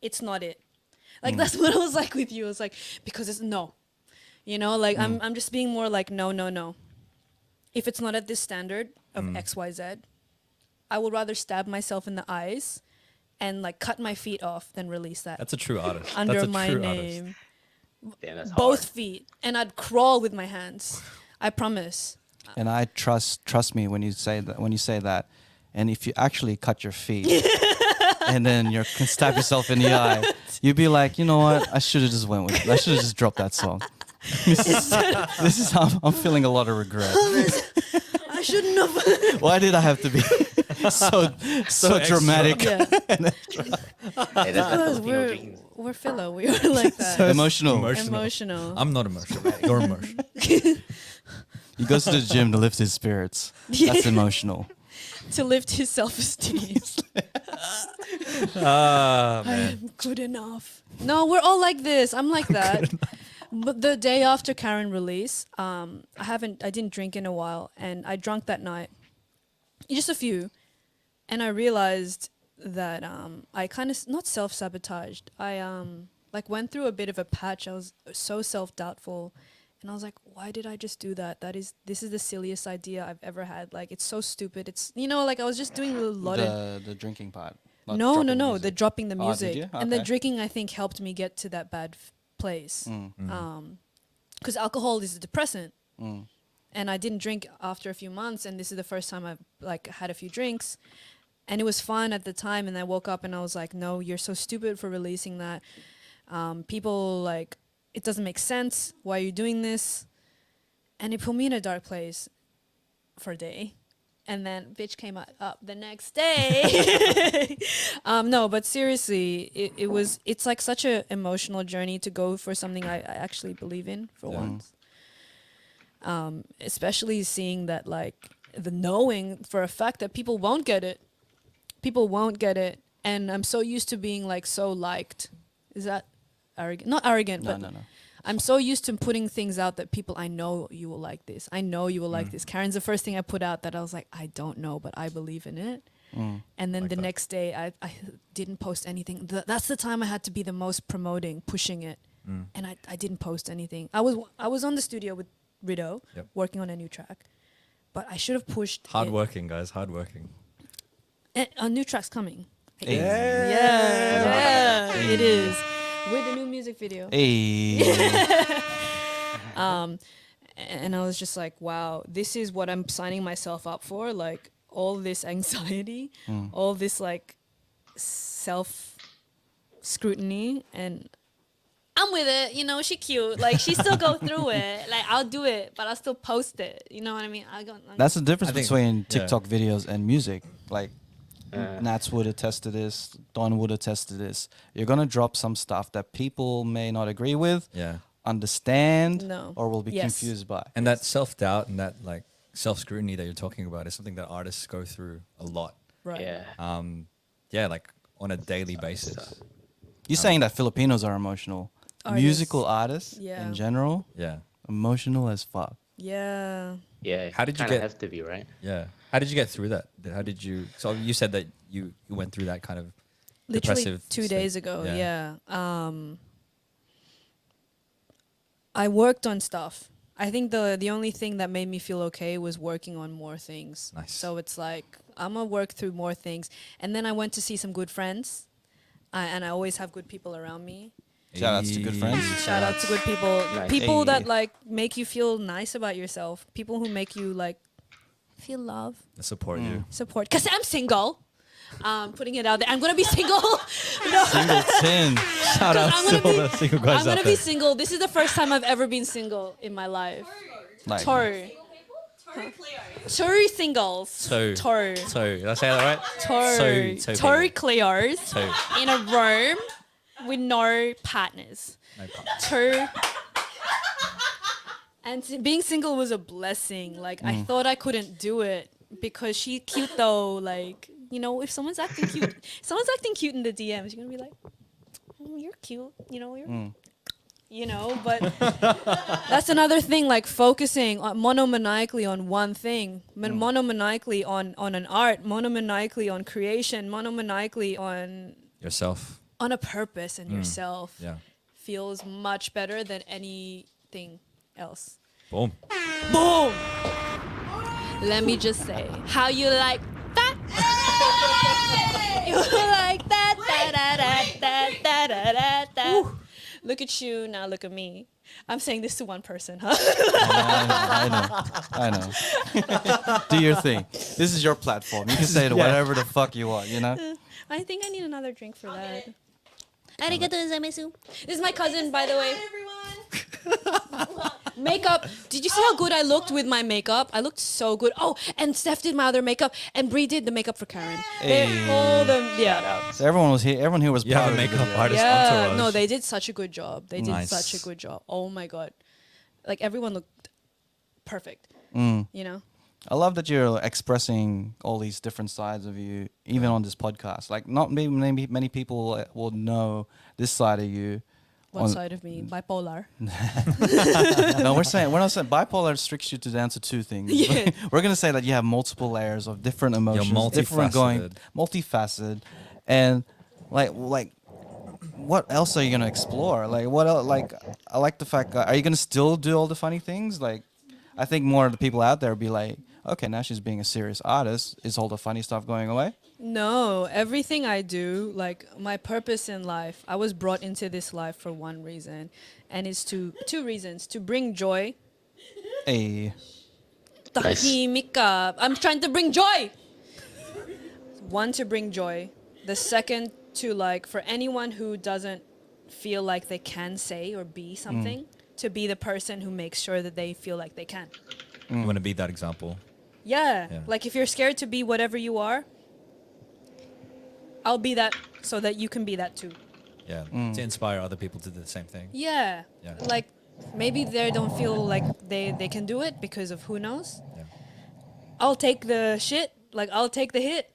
it's not it. Like that's what I was like with you. It's like, because it's no. You know, like I'm just being more like no. If it's not at this standard of XYZ, I would rather stab myself in the eyes and like cut my feet off than release that That's a true artist. under That's a my true name. artist. Damn, that's Both hard. feet, and I'd crawl with my hands. I promise. And I trust me when you say that. And if you actually cut your feet and then you can stab yourself in the eye, you'd be like, you know what? I should have just went with it. I should have just dropped that song. This is how I'm feeling a lot of regret. I shouldn't have. Why did I have to be so extra. dramatic? Yeah, Hey, that's Filipino genes. we're filler. We are like that. Emotional. Emotional. I'm not emotional. You're emotional. He goes to the gym to lift his spirits. That's emotional. To lift his self-esteem. Ah, man. I'm good enough. No, we're all like this. I'm like that. But the day after Karen release, I didn't drink in a while, and I drank that night, just a few, and I realized that I kind of not self-sabotaged. I like went through a bit of a patch. I was so self-doubtful, and I was like, why did I just do that? This is the silliest idea I've ever had. Like, it's so stupid. It's, like I was just doing a lot of The drinking part. Not no, dropping the music. dropping the Oh, did music, you? and the Okay. drinking I think helped me get to that bad place. Mm. Because alcohol is a depressant, Mm. and I didn't drink after a few months, and this is the first time I've like had a few drinks, and it was fun at the time. And I woke up and I was like, no, you're so stupid for releasing that. People like, it doesn't make sense. Why are you doing this? And it put me in a dark place for a day. And then bitch came up the next day. No, but seriously, it's like such an emotional journey to go for something I actually believe in for Yeah. once. Especially seeing that, like, the knowing for a fact that people won't get it. People won't get it. And I'm so used to being like so liked. Is that arrogant? Not arrogant, but No. I'm so used to putting things out that people, I know you will like this. I know you will like this. Karen's the first thing I put out that I was like, I don't know, but I believe in it. Mm. And then Like the that. next day, I didn't post anything. That's the time I had to be the most promoting, pushing it. And I didn't post anything. I was on the studio with Rido, Yep. working on a new track. But I should have pushed Hard it. working, guys. Hard working. A new track's coming. Hey. Yeah, it is. With a new music video. Hey. And I was just like, wow, this is what I'm signing myself up for. Like, all this anxiety, all this like self scrutiny, and I'm with it. She cute. Like, she still go through it. Like, I'll do it, but I'll still post it. You know what I mean? That's the difference I think- between yeah. TikTok videos and music. Like, Nats would attest to this. Don would attest to this. You're gonna drop some stuff that people may not agree with, Yeah. understand, No. or will be Yes. confused by. And that self-doubt and that like self-scrutiny that you're talking about is something that artists go through a lot. right. Yeah. Yeah, like on a daily basis. You're saying that Filipinos are emotional. Artists. Musical artists Yeah. in general, Yeah. emotional as fuck. Yeah. Yeah. How did you kinda get- have to be, right? Yeah. How did you get through that? How did you? So you said that you went through that kind of Literally depressive 2 state. days ago. Yeah. Yeah. I worked on stuff. I think the only thing that made me feel okay was working on more things. Nice. So it's like, I'm gonna work through more things, and then I went to see some good friends, and I always have good people around me. Shout outs to good friends. Shout out to good people, Nice. people that Hey. like make you feel nice about yourself, people who make you like feel love, I support you. support. Cause I'm single. Putting it out there. I'm gonna be single. No. Singleton. Shout out I'm to gonna all the single guys I'm gonna out be there. single. This is the first time I've ever been single in my life. Like, Tory. Tory singles. So, Tory. so did I say that right? Tory. So Tory people. Clears So, in a room with no partners. no problem. Two. And being single was a blessing. Like, I thought I couldn't do it because she's cute though. Like, if someone's acting cute, in the DMs, you're gonna be like, oh, you're cute. But that's another thing, like focusing monomaniacally on one thing, monomaniacally on an art, monomaniacally on creation, monomaniacally on Yourself. a purpose and yourself Yeah. feels much better than anything else. Boom. Boom! Let me just say, how you like that? You like that? Da. Look at you, now look at me. I'm saying this to one person, huh? I know. Do your thing. This is your platform. You can say whatever the fuck you want, I think I need another drink for that. Arigato gozaimasu. This is my cousin, by the way. Makeup. Did you see how good I looked with my makeup? I looked so good. Oh, and Steph did my other makeup, and Bree did the makeup for Karen. Hey. All the So everyone was here. Everyone here was You proud have a of the makeup video. artist Yeah, entourage. no, they did such a good job. They did Nice. such a good job. Oh my god, like everyone looked perfect. I love that you're expressing all these different sides of you, even on this podcast. Like, not maybe many people will know this side of you What side of me? Bipolar. No, we're not saying bipolar restricts you to down to two things. Yeah. We're gonna say that you have multiple layers of different emotions, different multifaceted, and like what else are you gonna explore? Like what else? Like I like the fact. Are you gonna still do all the funny things? Like I think more of the people out there will be like, okay, now she's being a serious artist. Is all the funny stuff going away? No, everything I do, like my purpose in life, I was brought into this life for one reason, and it's two reasons: to bring joy. Hey, Nice. Tahimik ka. I'm trying to bring joy. One, to bring joy. The second, to like for anyone who doesn't feel like they can say or be something, to be the person who makes sure that they feel like they can. You want to be that example. Yeah. Yeah. Like if you're scared to be whatever you are, I'll be that so that you can be that too. Yeah. To inspire other people to do the same thing. Yeah. Yeah. Like maybe they don't feel like they can do it because of who knows. Yeah. I'll take the shit, like I'll take the hit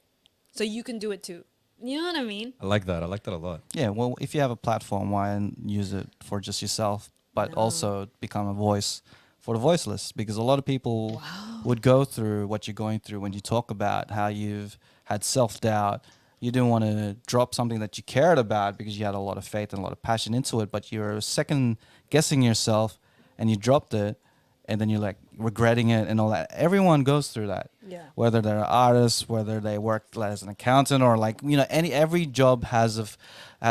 so you can do it too. You know what I mean? I like that. I like that a lot. yeah. Well, if you have a platform, why not use it for just yourself, but also become a voice for the voiceless? Because a lot of people would go through what you're going through when you talk about how you've had self-doubt. You didn't want to drop something that you cared about because you had a lot of faith and a lot of passion into it, but you're second guessing yourself and you dropped it, and then you're like regretting it and all that. Everyone goes through that. Yeah. Whether they're artists, whether they work as an accountant, or like, you know, every job has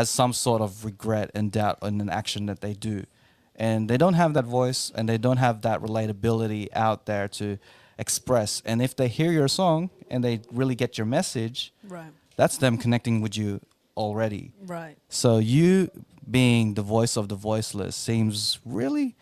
some sort of regret and doubt in an action that they do. And they don't have that voice and they don't have that relatability out there to express. And if they hear your song and they really get your message, Right. that's them connecting with you already. Right. So you being the voice of the voiceless seems really,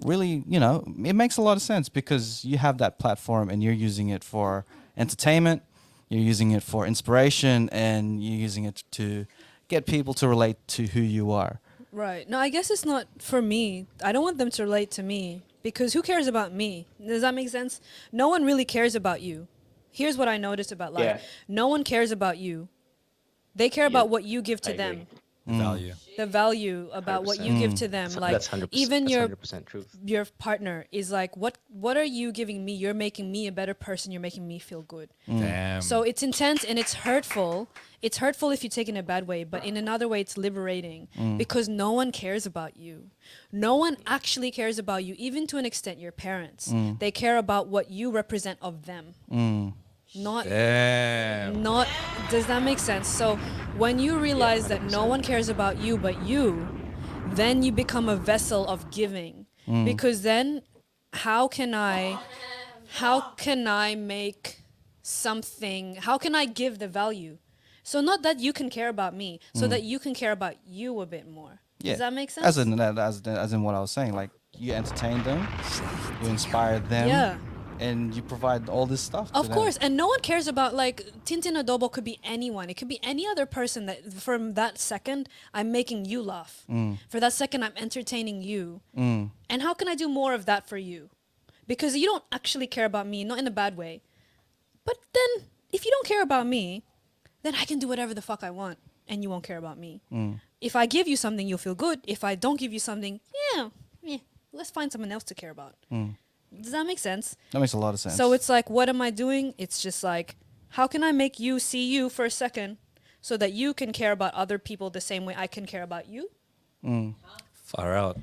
you know, it makes a lot of sense because you have that platform and you're using it for entertainment, you're using it for inspiration, and you're using it to get people to relate to who you are. Right. No, I guess it's not for me. I don't want them to relate to me because who cares about me? Does that make sense? No one really cares about you. Here's what I noticed about life. Yeah. No one cares about you. They care about what you give to I them. agree. Value. The value about what you give to them. Like That's 100%. even that's your 100% truth. your partner is like, what are you giving me? You're making me a better person. You're making me feel good. Damn. So it's intense and it's hurtful. It's hurtful if you take it in a bad way, but in another way, it's liberating because no one cares about you. No one actually cares about you, even to an extent, your parents. They care about what you represent of them. Not Damn. not does that make sense? So when you realize that no one cares about you but you, then you become a vessel of giving. Because then how can I make something, how can I give the value? So not that you can care about me, so that you can care about you a bit more. Yeah. Does that make sense? As in what I was saying, like you entertain them, you inspire them, Yeah. and you provide all this stuff. Of to them. course, and no one cares about, like, Tintin Adobo could be anyone. It could be any other person that from that second, I'm making you laugh. For that second, I'm entertaining you. And how can I do more of that for you? Because you don't actually care about me, not in a bad way. But then, if you don't care about me, then I can do whatever the fuck I want, and you won't care about me. If I give you something, you'll feel good. If I don't give you something, let's find someone else to care about. Does that make sense? That makes a lot of sense. So it's like, what am I doing? It's just like, how can I make you see you for a second so that you can care about other people the same way I can care about you? Far out.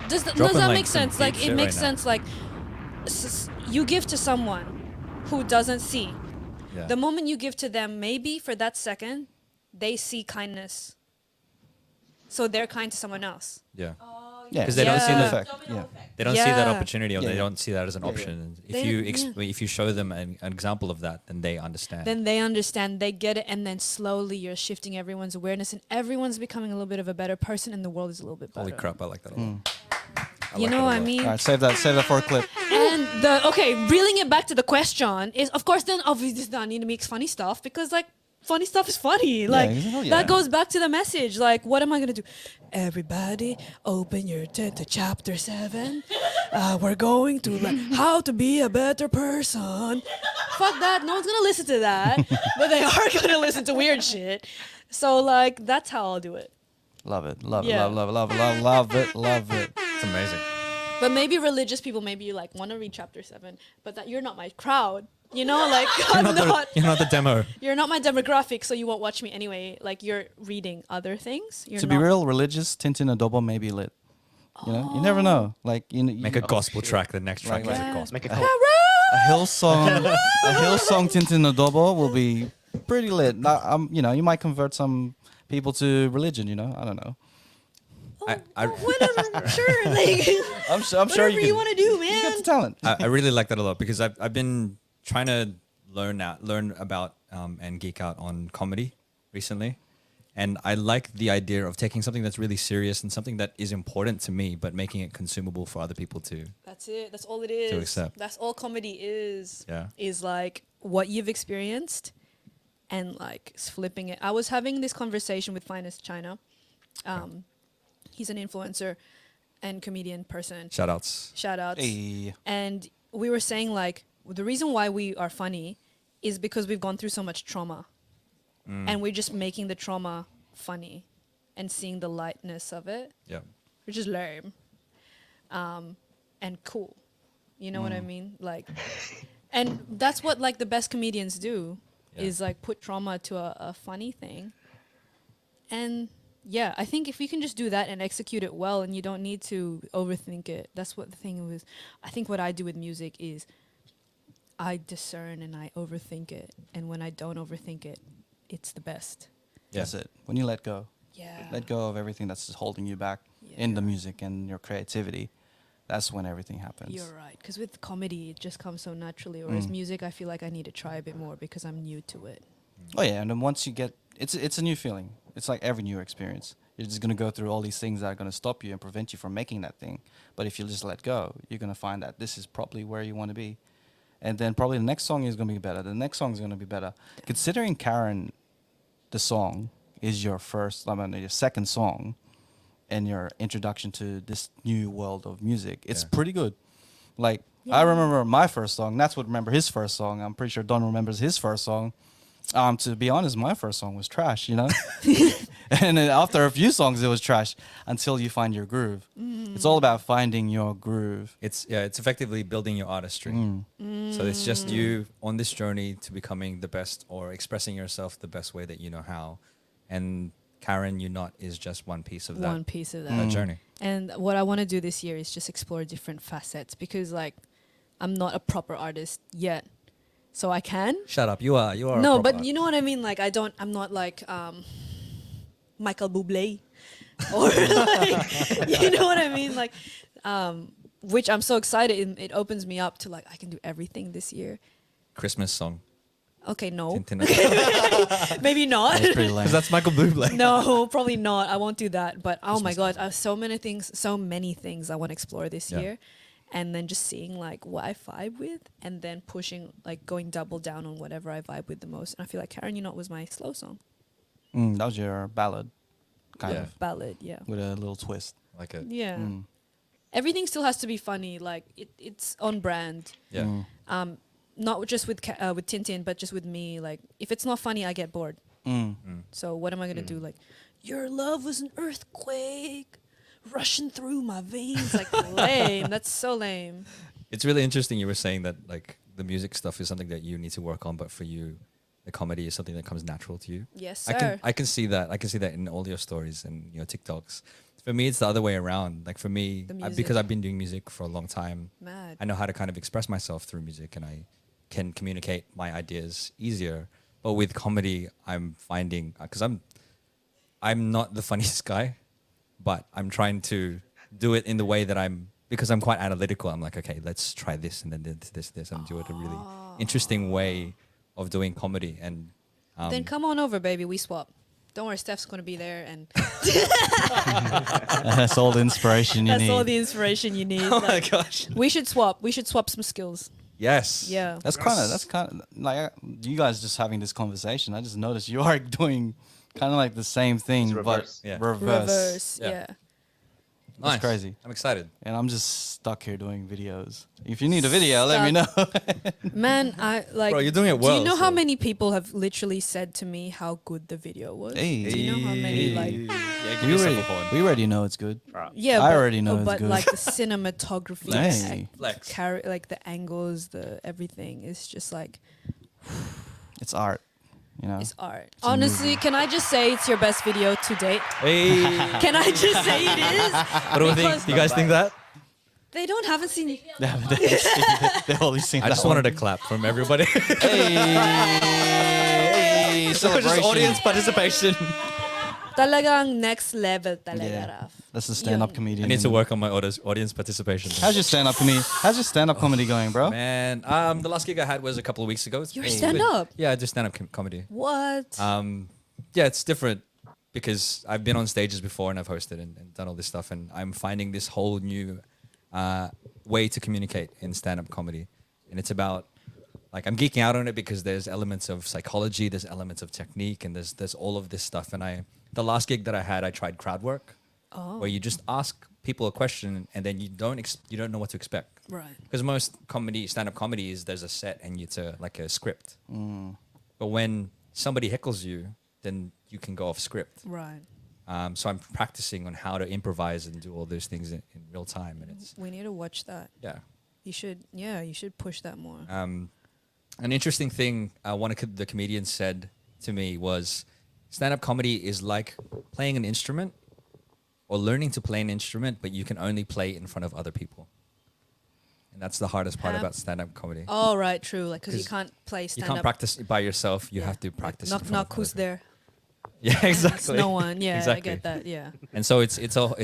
Does Dropping, that like, make some sense? deep Like, it shit makes right now. sense. Like, you give to someone who doesn't see. Yeah. The moment you give to them, maybe for that second, they see kindness. So they're kind to someone else. Yeah. yeah, 'Cause they don't see the effect. Yeah. They don't see that Yeah. opportunity, or Yeah, they yeah. don't see that as an Yeah, yeah. option. If They- you yeah. if you show them an example of that, then they understand. Then they understand, they get it, and then slowly you're shifting everyone's awareness, and everyone's becoming a little bit of a better person, and the world is a little bit better. Holy crap, I like that a lot. You know what I mean? All right, save that for a clip. And reeling it back to the question is, of course, then obviously I need to make funny stuff because, like, funny stuff is funny. Like, hell yeah. that goes back to the message. Like, what am I going to do? Everybody, open your Tintin Chapter 7. We're going to learn how to be a better person. Fuck that. No one's going to listen to that. But they are going to listen to weird shit. So, like, that's how I'll do it. Love it. Love it. Yeah. Love it. Love it. It's amazing. But maybe religious people, maybe you like want to read chapter 7, but that you're not my crowd. You know, like I'm not. You're not the demo. You're not my demographic, so you won't watch me anyway. Like you're reading other things. You're To not, be real, religious, Tintin Adobo may be lit. You know, you never know. Like Make a gospel track. The next track Right, is right. a gospel. Make it Ah, cool. a hill song Tintin Adobo will be pretty lit. You know, you might convert some people to religion. You know, I don't know. whatever, sure. Like I'm sure whatever you you can. want to do, You man. got the talent. I really like that a lot because I've been trying to learn about and geek out on comedy recently, and I like the idea of taking something that's really serious and something that is important to me, but making it consumable for other people too. That's it. That's all it is. accept. That's all comedy is. Yeah. Is like what you've experienced, and like flipping it. I was having this conversation with Finest China. He's an influencer and comedian person. Shout outs. Shout outs. Hey. And we were saying like the reason why we are funny is because we've gone through so much trauma, and we're just making the trauma funny, and seeing the lightness of it, Yeah. which is lame, and cool. You know what I mean? Like, and that's what like the best comedians do, Yeah. is like put trauma to a funny thing. And yeah, I think if we can just do that and execute it well, and you don't need to overthink it. That's what the thing was. I think what I do with music is I discern and I overthink it. And when I don't overthink it, it's the best. Yeah. That's it. When you let go, Yeah. let go of everything that's just holding you back in the Yeah. music and your creativity. That's when everything happens. You're right. Because with comedy, it just comes so naturally. Whereas music, I feel like I need to try a bit more because I'm new to it. Oh yeah, and then once you get, it's a new feeling. It's like every new experience. You're just gonna go through all these things that are gonna stop you and prevent you from making that thing. But if you just let go, you're gonna find that this is probably where you want to be, and then probably the next song is gonna be better. The next song is gonna be better. Considering Karen, the song is your your second song, and your introduction to this new world of music. It's Yeah. pretty good. Like I Yeah. remember my first song. That's what remember his first song. I'm pretty sure Don remembers his first song. To be honest, my first song was trash, you know. And then after a few songs, it was trash until you find your groove. It's all about finding your groove. It's effectively building your artistry. So it's just you on this journey to becoming the best or expressing yourself the best way that you know how. And Karen, You Not is just one piece of that, One piece of that. that journey. And what I want to do this year is just explore different facets because, like, I'm not a proper artist yet, so I can. Shut up. You are. You are. No, a but proper you know what I mean. Like, I'm not like Michael Bublé, or like, you know what I mean. Like, which I'm so excited. It opens me up to like I can do everything this year. Christmas song. Okay, no, Tintin Adobo. maybe not. That's pretty lame. Because that's Michael Bublé. No, probably not. I won't do that. But oh my Christmas god, I have so many things I want to explore this Yeah. year, and then just seeing like what I vibe with, and then pushing like going double down on whatever I vibe with the most. And I feel like Karen, You Know was my slow song, That was your ballad, kind Yeah. of, ballad. Yeah, with a little twist. Like it. yeah. Mm. Everything still has to be funny. Like it's on brand. Yeah. Not just with with Tintin, but just with me. Like if it's not funny, I get bored. So what am I gonna do? Like, your love was an earthquake rushing through my veins. Like lame. That's so lame. It's really interesting you were saying that like the music stuff is something that you need to work on, but for you, the comedy is something that comes natural to you. Yes, sir. I can see that. I can see that in all your stories and your TikToks. For me, it's the other way around. Like for me, The music. because I've been doing music for a long time, Mad. I know how to kind of express myself through music, and I can communicate my ideas easier. But with comedy, I'm finding because I'm not the funniest guy, but I'm trying to do it in the way that because I'm quite analytical. I'm like, okay, let's try this and then this, and do it a really interesting way of doing comedy. And Then come on over, baby. We swap. Don't worry, Steph's gonna be there, and That's all the inspiration you that's need. all the inspiration you need. oh my Like, gosh, we should swap. We should swap some skills. yes, Yeah. That's kind of like you guys just having this conversation. I just noticed you are doing kind of like the same thing, It's but reverse. Yeah. reverse. Reverse. Yeah. Yeah. Nice. It's crazy. I'm excited. And I'm just stuck here doing videos. If you need a video, let me know. Man, I like. Bro, you're doing it Do you well, know how so- many people have literally said to me how good the video was? Hey. Do you know how many like? Yeah, give we yourself already, a horn. we already know it's good. Yeah, I but, already know it's but good. like the cinematography, Hey. Flex. like the angles, the everything is just like It's art. You know. it's art. a Honestly, can I just say it's your best video to date? Hey. Can I just say it is? What do we think? Because Do you guys think that? they haven't seen. They've only seen I that just one. wanted a clap from everybody. Hey, So just celebration. audience participation. Talagang next level talaga, Yeah. Raf. That's the stand-up Yun. comedian. I need to work on my audience participation. How's your stand-up comedy? How's your stand-up comedy going, bro? Man, the last gig I had was a couple of weeks ago. It's Your it's stand-up? good. Yeah, I do stand-up comedy. What? Yeah, it's different because I've been on stages before and I've hosted and done all this stuff, and I'm finding this whole new way to communicate in stand-up comedy, and it's about like I'm geeking out on it because there's elements of psychology, there's elements of technique, and there's all of this stuff. And the last gig that I had, I tried crowd work, where you just ask people a question and then you don't know what to expect. Right. Because most stand-up comedy is there's a set and it's like a script. But when somebody heckles you, then you can go off script. Right. So I'm practicing on how to improvise and do all those things in real time, and it's We need to watch that. yeah. You should push that more. An interesting thing one of the comedians said to me was, stand-up comedy is like playing an instrument or learning to play an instrument, but you can only play it in front of other people. And that's the hardest part about stand-up comedy. Oh, right, true. Like, because you 'Cause can't play You stand can't up. practice by yourself. You Yeah. have to practice. in Knock, front knock. of Who's other there? people. Yeah, exactly. It's no one. Yeah, Exactly. I get that. Yeah. And so it's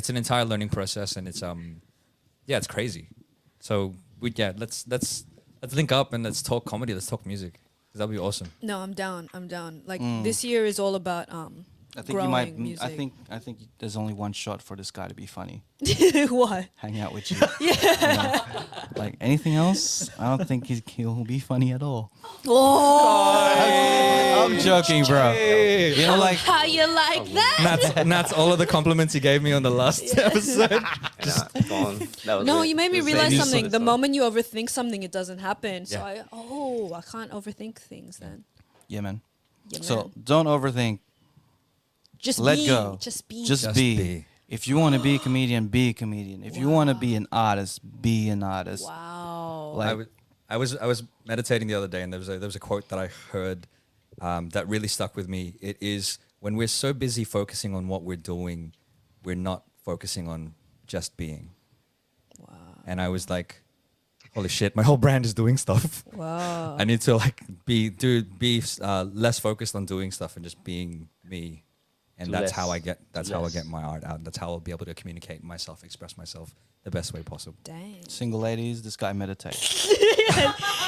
an entire learning process, and it's it's crazy. So let's link up and let's talk comedy. Let's talk music. 'Cause that'd be awesome. No, I'm down. Like this year is all about I think growing you might. music. I think there's only one shot for this guy to be funny. What? Hang out with you. Yeah. Like anything else, I don't think he'll be funny at all. Oh, I'm joking, bro. You know, like how you like that? That's all of the compliments you gave me on the last episode. No, you made me realize you something. said The moment you overthink something, it doesn't happen. So Yeah. I can't overthink things then. yeah, man. Yeah, So man. don't overthink. Just Let be. go. Just be. Just Just be. be. If you want to be a comedian, be a comedian. If you want to be an artist, be an artist. Wow. Like I was meditating the other day, and there was a quote that I heard that really stuck with me. It is, when we're so busy focusing on what we're doing, we're not focusing on just being. Wow. And I was like, holy shit, my whole brand is doing stuff. Wow. I need to like be less focused on doing stuff and just being me. And Do that's less. how I Less. get my art out. That's how I'll be able to communicate myself, express myself the best way possible. Dang. single ladies, this guy meditates.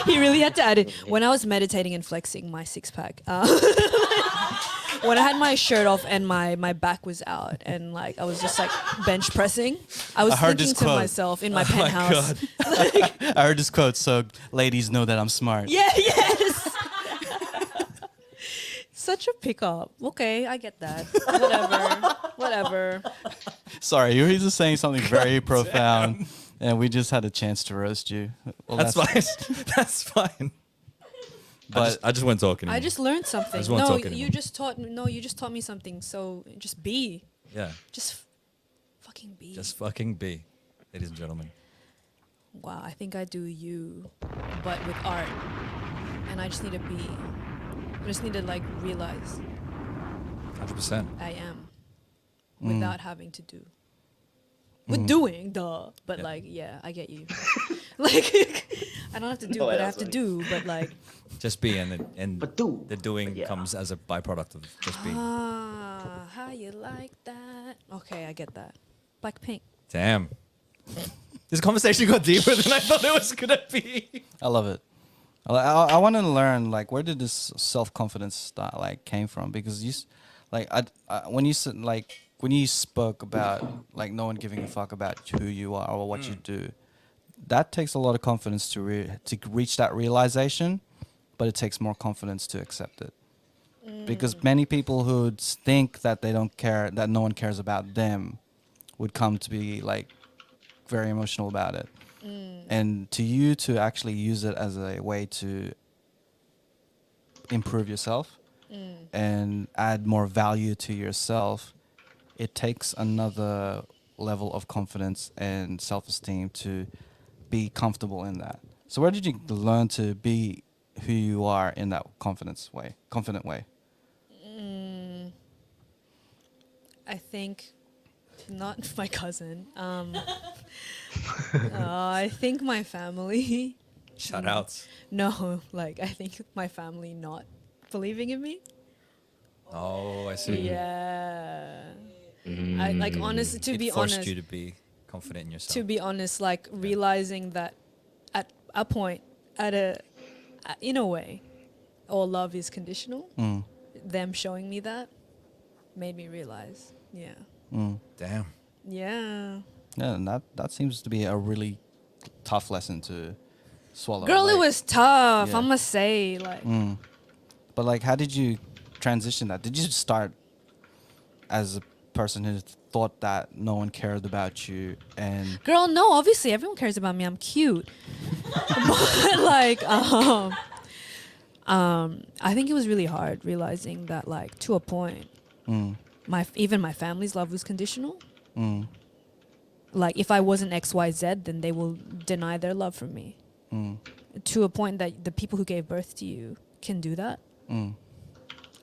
He really had to add it. When I was meditating and flexing my six pack, when I had my shirt off and my back was out and like I was just like bench pressing, I was I heard thinking this to quote. myself in my Oh my penthouse. God. I heard this quote, so ladies know that I'm smart. Yeah, yes. Such a pickup. Okay, I get that. Whatever. Sorry, you were just saying something very profound, and we just had a chance to roast you. Well, That's fine. That's fine. But I just went talking. I just learned something. just won't No, talk you anymore. just taught me. No, you just taught me something. So just be. yeah, Just fucking be. just fucking be, ladies and gentlemen. Wow, I think I do you, but with art. And I just need to be. I just need to like realize 100%. I am Mm. without having to do. With doing, duh. But Yeah. like, yeah, I get you. Like, I don't have to do No, what I that's have to funny. do, but like, Just be, and But do. the doing Yeah. comes as a byproduct of just being. how you like that? Okay, I get that. Blackpink. Damn. This conversation got deeper than I thought it was gonna be. I love it. I want to learn like where did this self confidence like came from, because like when you said like when you spoke about like no one giving a fuck about who you are or what you do, that takes a lot of confidence to reach that realization, but it takes more confidence to accept it. Because many people who think that they don't care, that no one cares about them, would come to be like very emotional about it. And to you to actually use it as a way to improve yourself and add more value to yourself, it takes another level of confidence and self-esteem to be comfortable in that. So where did you learn to be who you are in that confident way? I think not my cousin. I think my family. Shout outs. No, like I think my family not believing in me. Oh, I see. Yeah. I like honestly to It be forced honest. you to be confident in yourself. To be honest, like realizing that at a point, in a way, all love is conditional. Them showing me that made me realize. Yeah. Damn. Yeah. Yeah, and that seems to be a really tough lesson to swallow. Girl, it like- was tough. Yeah. I must say, like. But like, how did you transition that? Did you start as a person who thought that no one cared about you and Girl, no, obviously everyone cares about me. I'm cute. But like, I think it was really hard realizing that, like, to a point, even my family's love was conditional. Like, if I wasn't XYZ, then they will deny their love for me. To a point that the people who gave birth to you can do that. and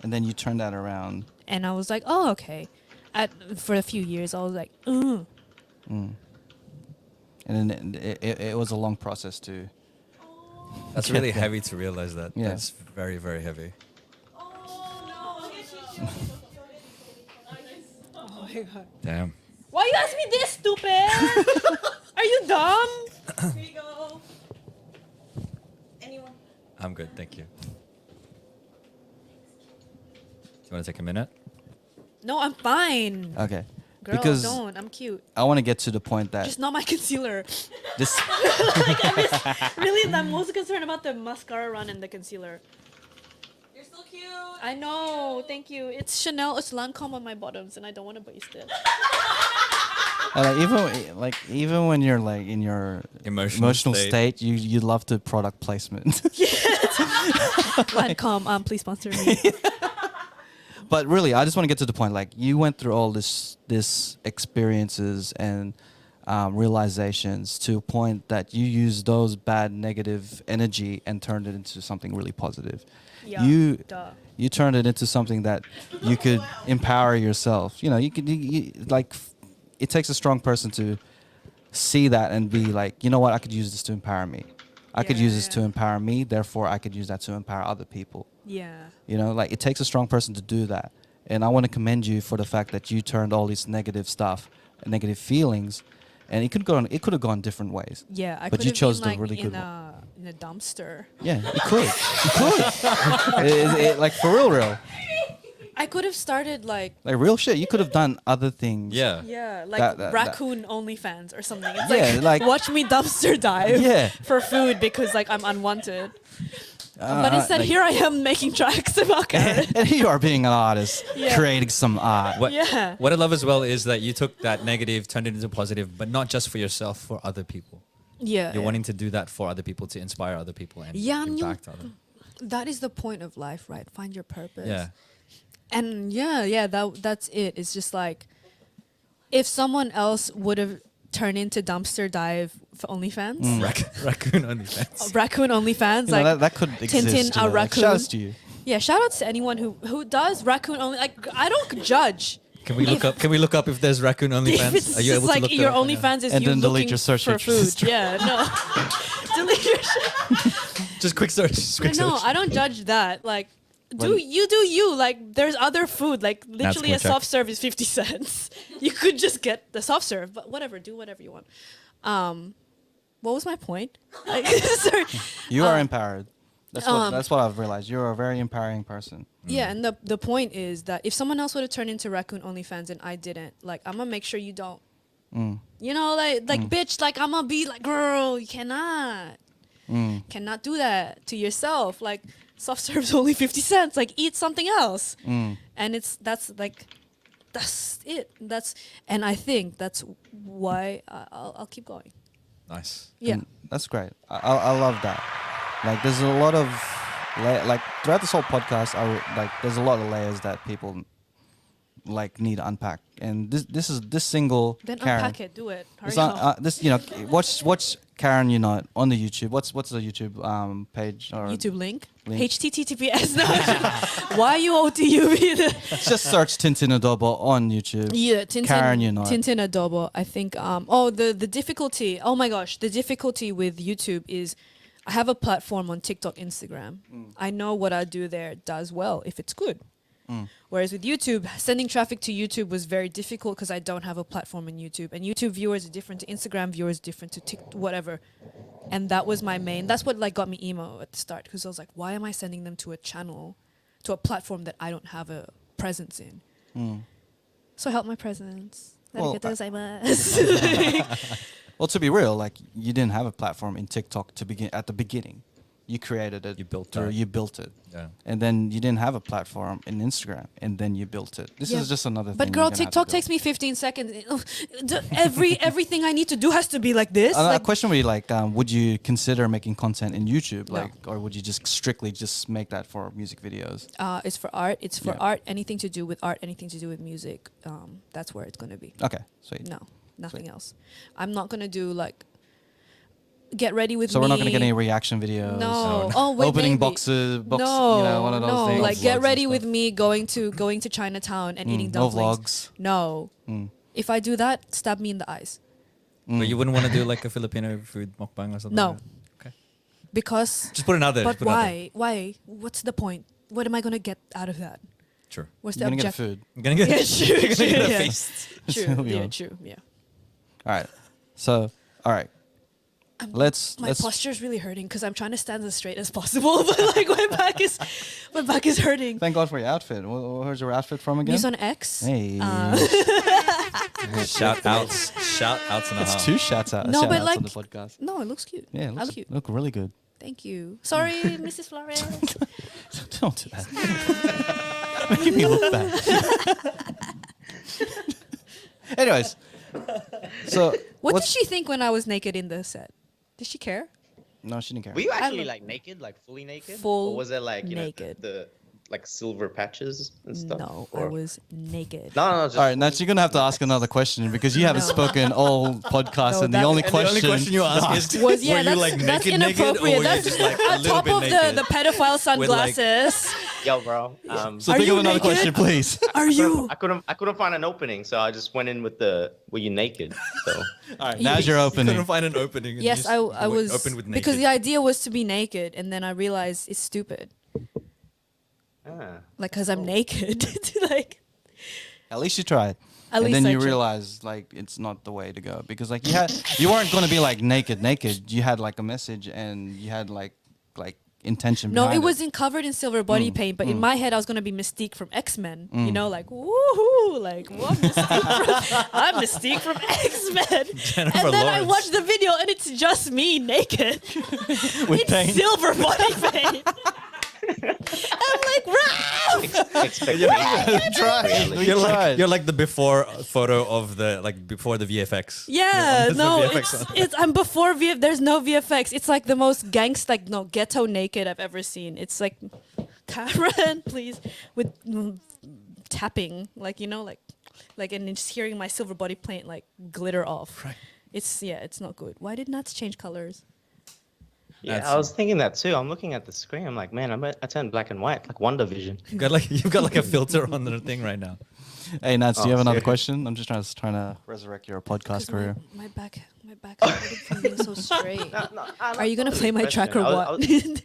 then you turn that around. And I was like, oh, okay. For a few years, I was like, And then it was a long process to. That's really heavy to realize that. Yeah. That's very, very heavy. oh my God. Damn. Why you ask me this, stupid? Are you dumb? Here you go. Anyone? I'm good, thank you. Do you want to take a minute? No, I'm fine. Okay. Girl, because don't. I'm cute. I want to get to the point that Just not my concealer. this. Really, I'm most concerned about the mascara run and the concealer. You're still cute. I know. Thank you. It's Chanel. It's Lancome on my bottoms, and I don't want to waste it. Even when you're like in your Emotional state, you love the product placement. Lancome, please sponsor me. But really, I just want to get to the point. Like, you went through all this experiences and realizations to a point that you used those bad negative energy and turned it into something really positive. Yeah, duh. You turned it into something that you could empower yourself. You know, it takes a strong person to see that and be like, you know what, I could use this to empower me. I could use this to empower me, therefore I could use that to empower other people. Yeah. You know, like, it takes a strong person to do that. And I want to commend you for the fact that you turned all these negative stuff, negative feelings, and it could have gone different ways. Yeah, I But could you have chose been the really in good one. in a dumpster. Yeah, you could. Like, for real. I could have started like Like, real shit. You could have done other things. like That- raccoon OnlyFans or something. It's Yeah, like- watch me dumpster dive Yeah. for food because like I'm unwanted. But instead, like- here I am making tracks about carrot. And you are being an artist, Yeah. creating some art. Yeah. What I love as well is that you took that negative, turned it into positive, but not just for yourself, for other people. Yeah. You're wanting to do that for other people, to inspire other people and Yeah, give and you- back to other. That is the point of life, right? Find your purpose. Yeah. And that's it. It's just like if someone else would have turned into dumpster dive for OnlyFans, Raccoon OnlyFans. raccoon OnlyFans, You know, like that could exist. Tintin, you know, like, raccoon. shouts to you. yeah. Shout out to anyone who does raccoon only. Like I don't judge. Can we look up? Can we look up if there's Raccoon If OnlyFans? it's Are you just able like to look your that up? OnlyFans is And you then delete looking your search for history. food. Yeah, no. Delete your shit. Just quick search. Just quick No, search. I don't judge that. Like, do When- you. Like, there's other food. Like, literally a cool, check. soft serve is 50 cents. You could just get the soft serve, but whatever. Do whatever you want. What was my point? Like, sorry. You are empowered. That's what I've realized. You're a very empowering person. Yeah, and the point is that if someone else would have turned into raccoon OnlyFans and I didn't, like, I'm gonna make sure you don't. You know, like bitch, like I'm gonna be like, girl, you cannot do that to yourself. Like, soft serve's only 50 cents. Like, eat something else. And that's like, that's it. And I think that's why I'll keep going. Nice. Yeah. And that's great. I love that. Like, there's a lot of like throughout this whole podcast, there's a lot of layers that people like need to unpack. And this single Then Karen. unpack it. Do it. Hurry It's not, up. this watch Karen Unite on the YouTube. What's the YouTube page or YouTube link. link. HTTPS. No. YUOTUB. just search Tintin Adobo on YouTube. Yeah, Karen Unite. Tintin Adobo. I think. The difficulty. Oh my gosh, the difficulty with YouTube is, I have a platform on TikTok, Instagram. I know what I do there does well if it's good. Whereas with YouTube, sending traffic to YouTube was very difficult because I don't have a platform on YouTube, and YouTube viewers are different to Instagram viewers, different to TikTok, whatever. And that was my main. That's what like got me emo at the start, because I was like, why am I sending them to a channel, to a platform that I don't have a presence in? So help my presence. Well, Arigatou Well, to be real, like, you didn't have a platform in TikTok at the beginning. You created it. You built through- it. You built it. Yeah. And then you didn't have a platform in Instagram, and then you built it. This Yeah. is just another thing. But you're girl, gonna have to TikTok build. takes me 15 seconds. Everything I need to do has to be like this. A Like, question would be like, would you consider making content in YouTube, No. like, or would you just strictly just make that for music videos? it's for art. It's for Yeah. art. Anything to do with art. Anything to do with music. That's where it's gonna be. Okay, sweet. No, nothing else. I'm not gonna do like get ready with So me. we're not gonna get any reaction videos. No. or Oh wait, opening maybe. boxes. No, one of those no. things. Like Vlogs get and ready with stuff. me going to Chinatown and eating no dumplings. vlogs. No. If I do that, stab me in the eyes. But you wouldn't want to do like a Filipino food mukbang or something? No. like that? Okay. Because. Just put it out there. But just put it out there. why? Why? What's the point? What am I gonna get out of that? True. What's You're the gonna get objective? food. I'm gonna get. Yeah, true, you're gonna true, get a yeah. feast. True. Yeah. Yeah, true. Yeah. All right. So, all right. Let's My posture is really hurting because I'm trying to stand as straight as possible, but like my back is hurting. Thank God for your outfit. Where's your outfit from again? News on X. Hey. Shout outs and a It's half. two shouts out. No, shout but outs like- on the podcast. No, it looks cute. Yeah, I it look looks cute. look really good. Thank you. Sorry, Mrs. Flores. Don't do that. Making me look bad. Anyways, so What what's- did she think when I was naked in the set? Did she care? No, she didn't care. Were you actually look- like naked, like fully naked? Full Or was it like, you naked. know, the like silver patches and stuff? No, I Or- was naked. No, just All right, now you're gonna have to ask another question because you haven't No. spoken all podcast, No, and the that- only And question you asked is, Was yeah, were you that's, like that's naked, inappropriate. naked, or were you That's just like a on little top bit of naked? the pedophile sunglasses. yo, bro. So Are think you of another naked? question, please. Are you? I couldn't find an opening, so I just went in with the "Were you naked?" So All right, now's your You opening. couldn't find an opening. and Yes, you I just went was open with because naked. the idea was to be naked, and then I realized it's stupid. Like, cause I'm naked. Like, At least you tried. At And least then I you tried. realize like it's not the way to go because like you weren't going to be like naked. You had like a message and you had like intention. no, behind it wasn't covered in silver body paint, but in my head I was gonna be Mystique from X-Men. You know, like woohoo, like what I'm Mystique from X-Men. Jennifer And then I Lawrence. watched the video and it's just me naked with in paint. silver body paint. I'm like, Ralph! expectations. Try. You're like the before photo of the like before the VFX. Yeah, There's no, VFX on. it's I'm before VF. There's no VFX. It's like the most ghetto naked I've ever seen. It's like, Karen, please, with tapping, like you know, like and just hearing my silver body paint like glitter off. Right. It's not good. Why did nuts change colors? Yeah, That's- I was thinking that too. I'm looking at the screen. I'm like, man, I turned black and white, like Wonder Vision. You've got like a filter on the thing right now. Hey Nats, do you Oh, have another serious? question? I'm just trying to resurrect your podcast 'Cause career. my back is hurting from being so straight. Are you gonna play my question. track or I what? was-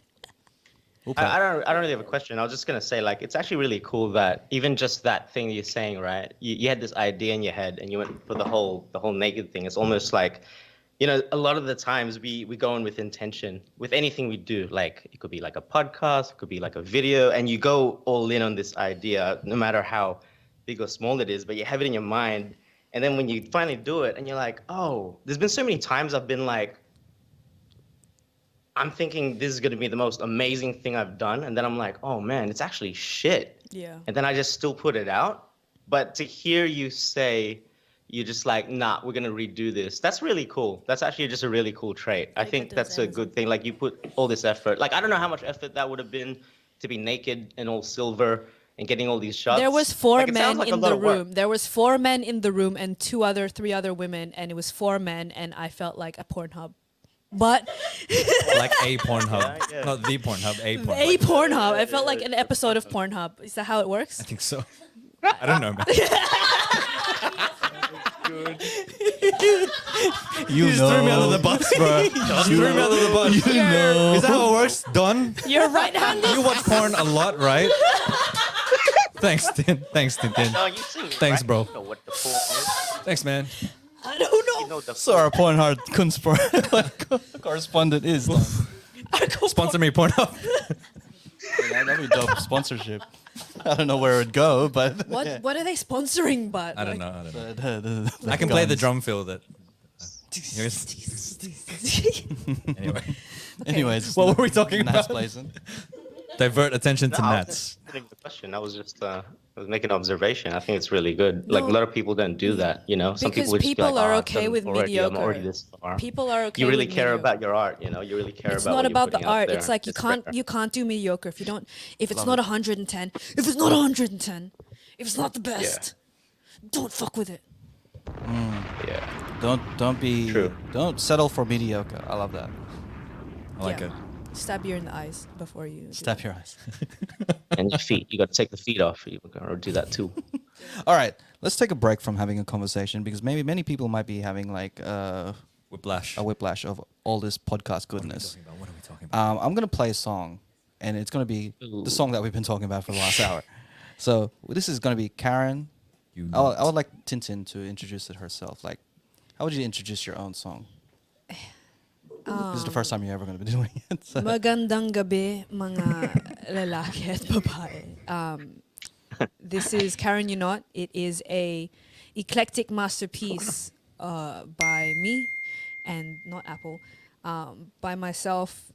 We'll I play. don't really have a question. I was just gonna say, like, it's actually really cool that even just that thing you're saying, right? You had this idea in your head and you went for the whole naked thing. It's almost like, you know, a lot of the times we go in with intention with anything we do. Like it could be like a podcast, it could be like a video, and you go all in on this idea, no matter how big or small it is, but you have it in your mind. And then when you finally do it and you're like, oh, there's been so many times I've been like, I'm thinking this is going to be the most amazing thing I've done. And then I'm like, oh man, it's actually shit. Yeah. And then I just still put it out. But to hear you say, you're just like, nah, we're gonna redo this. That's really cool. That's actually just a really cool trait. I think that's a good thing. Like you put all this effort. Like I don't know how much effort that would have been to be naked and all silver and getting all these shots. There was four Like, it sounds men like a in lot the of work. room. There was 4 men in the room and three other women, and it was 4 men, and I felt like a Pornhub. But Like a Pornhub, Yeah. not the Pornhub, a Pornhub. a Pornhub, I felt like an episode of Pornhub. Is that how it works? I think so. I don't know, man. You just threw me under the bus, bro. You threw me under the bus. You know. Is that how it works, Don? You're right-handed. You watch porn a lot, right? Thanks, Tintin. No, you sing. Thanks, right? bro. You know what the porn is. Thanks, man. I don't know. You know the So our Pornhub correspondent is. Sponsor me, Pornhub. That'd be dope sponsorship. I don't know where it'd go, but What are they sponsoring? But I don't like- know. I can play the drum fill that. Anyway, Anyways, what were we talking Nats about? Blazing. Divert attention to No, I Nats. was answering the question. I was just I was making an observation. I think it's really good. Like a lot of people don't do that, you know. Some Because people would just be people like, are "Oh, okay I'm with already, I'm already mediocre. this far." People are okay. You really with care mediocre. about your art, you know. You really care It's about. not what you're about the putting out art. there. It's like you rare. can't do mediocre if you don't. If it's not 110, if it's not 110, if it's not the best, don't fuck with it. Yeah. Don't be. True. Don't settle for mediocre. I love that. I like Yeah. it. Stab you in the eyes before you. do Step that. your eyes. And your feet. You got to take the feet off. You gotta do that too. All right, let's take a break from having a conversation because maybe many people might be having like Whiplash. a whiplash of all this podcast goodness. What are we talking about? I'm gonna play a song, and it's gonna be the song that we've been talking about for the last hour. So this is gonna be Karen. I would like Tintin to introduce it herself. Like, how would you introduce your own song? This is the first time you're ever gonna be doing it. So. Magandang gabi, mga lalaki at babae. This is Karen You Not. It is a eclectic masterpiece by me and not Apple, by myself.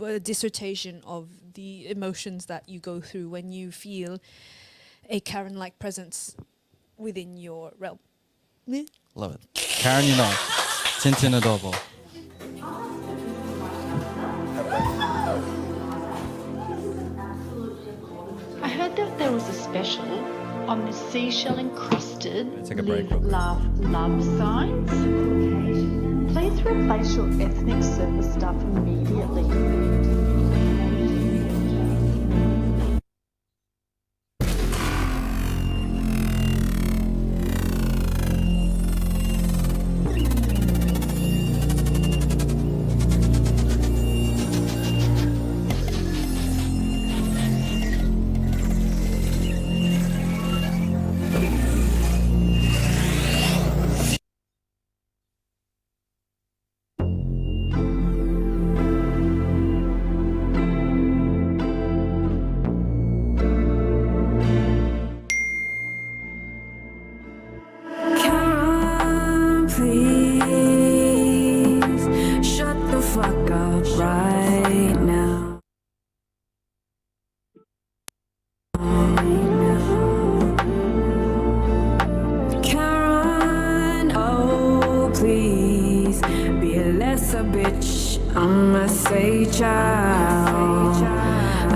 A dissertation of the emotions that you go through when you feel a Karen-like presence within your realm. Love it. Karen, you know. Tintin Adobo. I heard that there was a special on the seashell encrusted Take a break, live, Rob. love signs. Please replace your ethnic service stuff immediately. Come, please, shut the fuck up right now. Karen, oh please, be less a bitch. I'ma say child.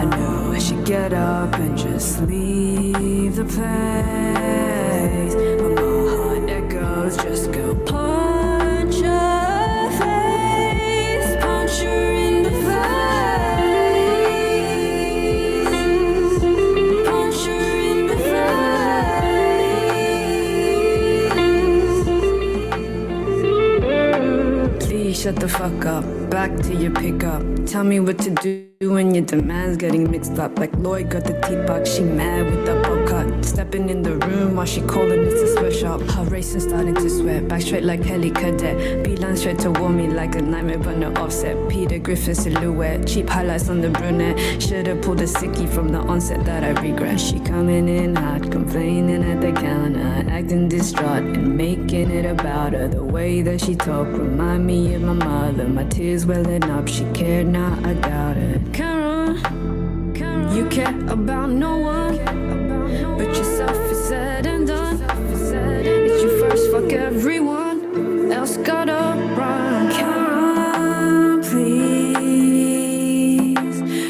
I know I should get up and just leave the place, but my heart echoes, just go punch her face, punch her in the face, punch her in the face. Please shut the fuck up, back to your pickup. Tell me what to do when your demands getting mixed up. Like Lloyd got the teeth box, she mad with the bow cut. Stepping in the room while she calling it's a sweatshop. Her racing starting to sweat, back straight like heli cadet. Beeline straight to warm me like a nightmare but no offset. Peter Griffin silhouette, cheap highlights on the brunette. Should've pulled a sickie from the onset that I regret. She coming in hot, complaining at the counter, acting distraught and making it about her. The way that she talk remind me of my mother. My tears welling up, she cared, now I doubt it. Karen, you care about no one, but get yourself is said and done. It's your first fuck, everyone else gotta run. Karen, please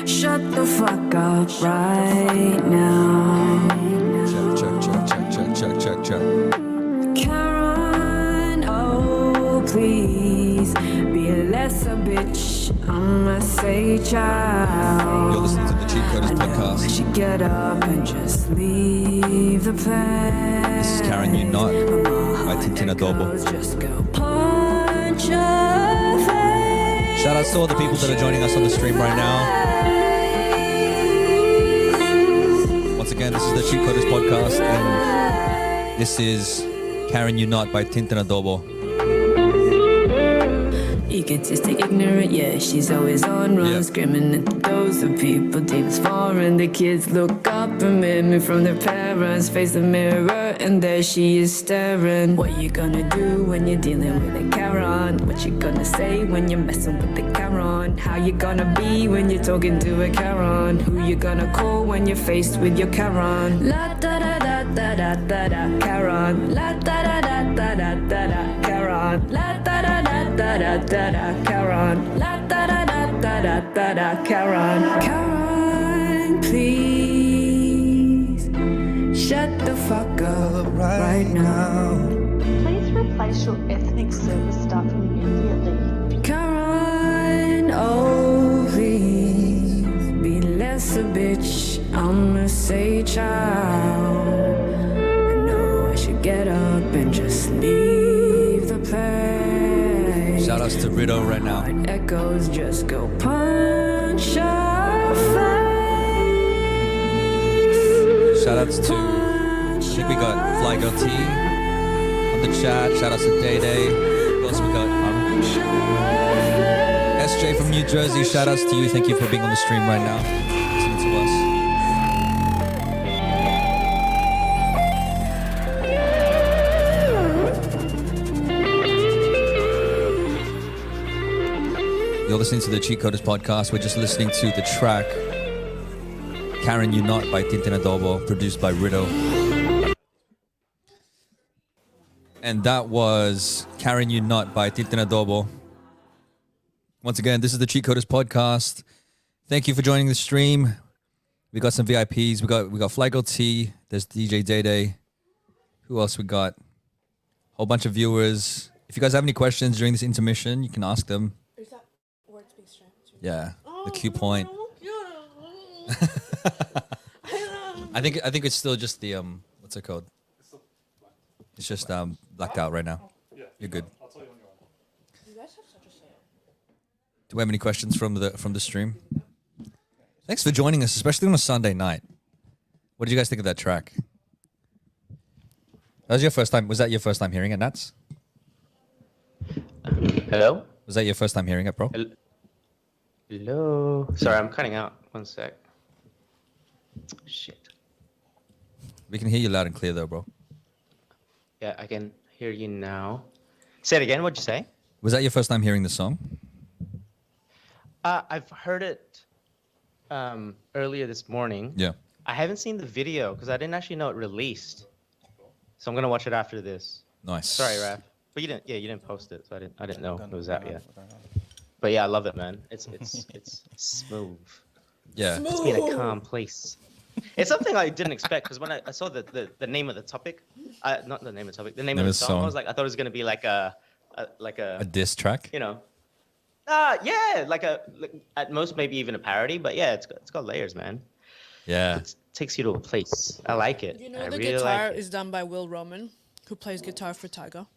shut the fuck up right now. Check. Karen, oh please be less a bitch. I'ma say child. You're listening to the Cheat Coders I podcast. should get up and just leave the place. This is Karen You Not by Tintin Adobo. Just go punch your face. Shout out to all the people that are joining us on the stream right now. Once again, this is the Cheat Coders podcast, and this is Karen You Not by Tintin Adobo. Egotistic, ignorant, yeah, she's always on run, Yeah. screaming at the doors of people deep as foreign. The kids look up and meme from their parents, face the mirror, and there she is staring. What you gonna do when you're dealing with a Karen? What you gonna say when you're messing with the Karen? How you gonna be when you're talking to a Karen? Who you gonna call when you're faced with your Karen? La da da da da da da da Karen. La da da da da da da da Karen. La da da da da da da da Karen. La da da da da da da da Karen. Karen, please shut the fuck up right now. Please replace your ethnic service staff immediately. Karen, oh please be less a bitch. I'ma say child. I know I should get up and just leave the place. Shout outs to Rido right now. It echoes, just go punch your face. Shout outs to, I think we got Fly Girl T on the chat. Shout outs to Day Day. Who else we got? SJ from New Jersey. Shout outs to you. Thank you for being on the stream right now. Listening to us. You're listening to the Cheat Coders podcast. We're just listening to the track Karen You Not by Tintin Adobo, produced by Rido. And that was Karen You Not by Tintin Adobo. Once again, this is the Cheat Coders podcast. Thank you for joining the stream. We got some VIPs. We got Flagel T. There's DJ Day Day. Who else we got? Whole bunch of viewers. If you guys have any questions during this intermission, you can ask them. Is that word to be strange? Yeah, the Q point. I think it's still just the what's it called? It's just blacked out right now. You're good. You guys have such a say. Do we have any questions from the stream? Thanks for joining us, especially on a Sunday night. What did you guys think of that track? That was your first time. Was that your first time hearing it, Nats? Hello? Was that your first time hearing it, bro? Hello? Sorry, I'm cutting out. One sec. Shit. We can hear you loud and clear though, bro. Yeah, I can hear you now. Say it again. What'd you say? Was that your first time hearing the song? I've heard it earlier this morning. Yeah. I haven't seen the video because I didn't actually know it released. So I'm gonna watch it after this. Nice. Sorry, Raph. But you didn't post it, so I didn't know it was out yet. But yeah, I love it, man. It's smooth. Yeah. It's been a calm place. It's something I didn't expect because when I saw the name of the topic, not the name of the topic, the name of the song, I was like, I thought it was gonna be like a diss track. you know, yeah, like at most maybe even a parody, but yeah, it's got layers, man. Yeah. It takes you to a place. I like it. You know I the really guitar like it. is done by Will Roman, who plays guitar for Tyga.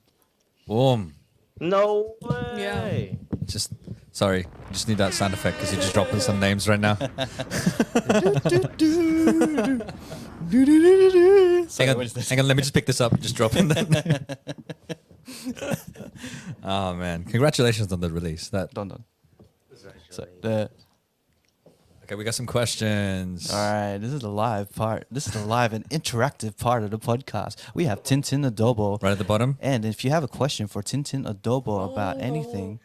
Boom. No way. Just sorry. Just need that sound effect because you're just dropping some names right now. Hang on, let me just pick this up. Just drop in that. Oh man, congratulations on the release. Done. So, Okay, we got some questions. all right, this is the live part. This is the live and interactive part of the podcast. We have Tintin Adobo. Right at the bottom. And if you have a question for Tintin Adobo about anything,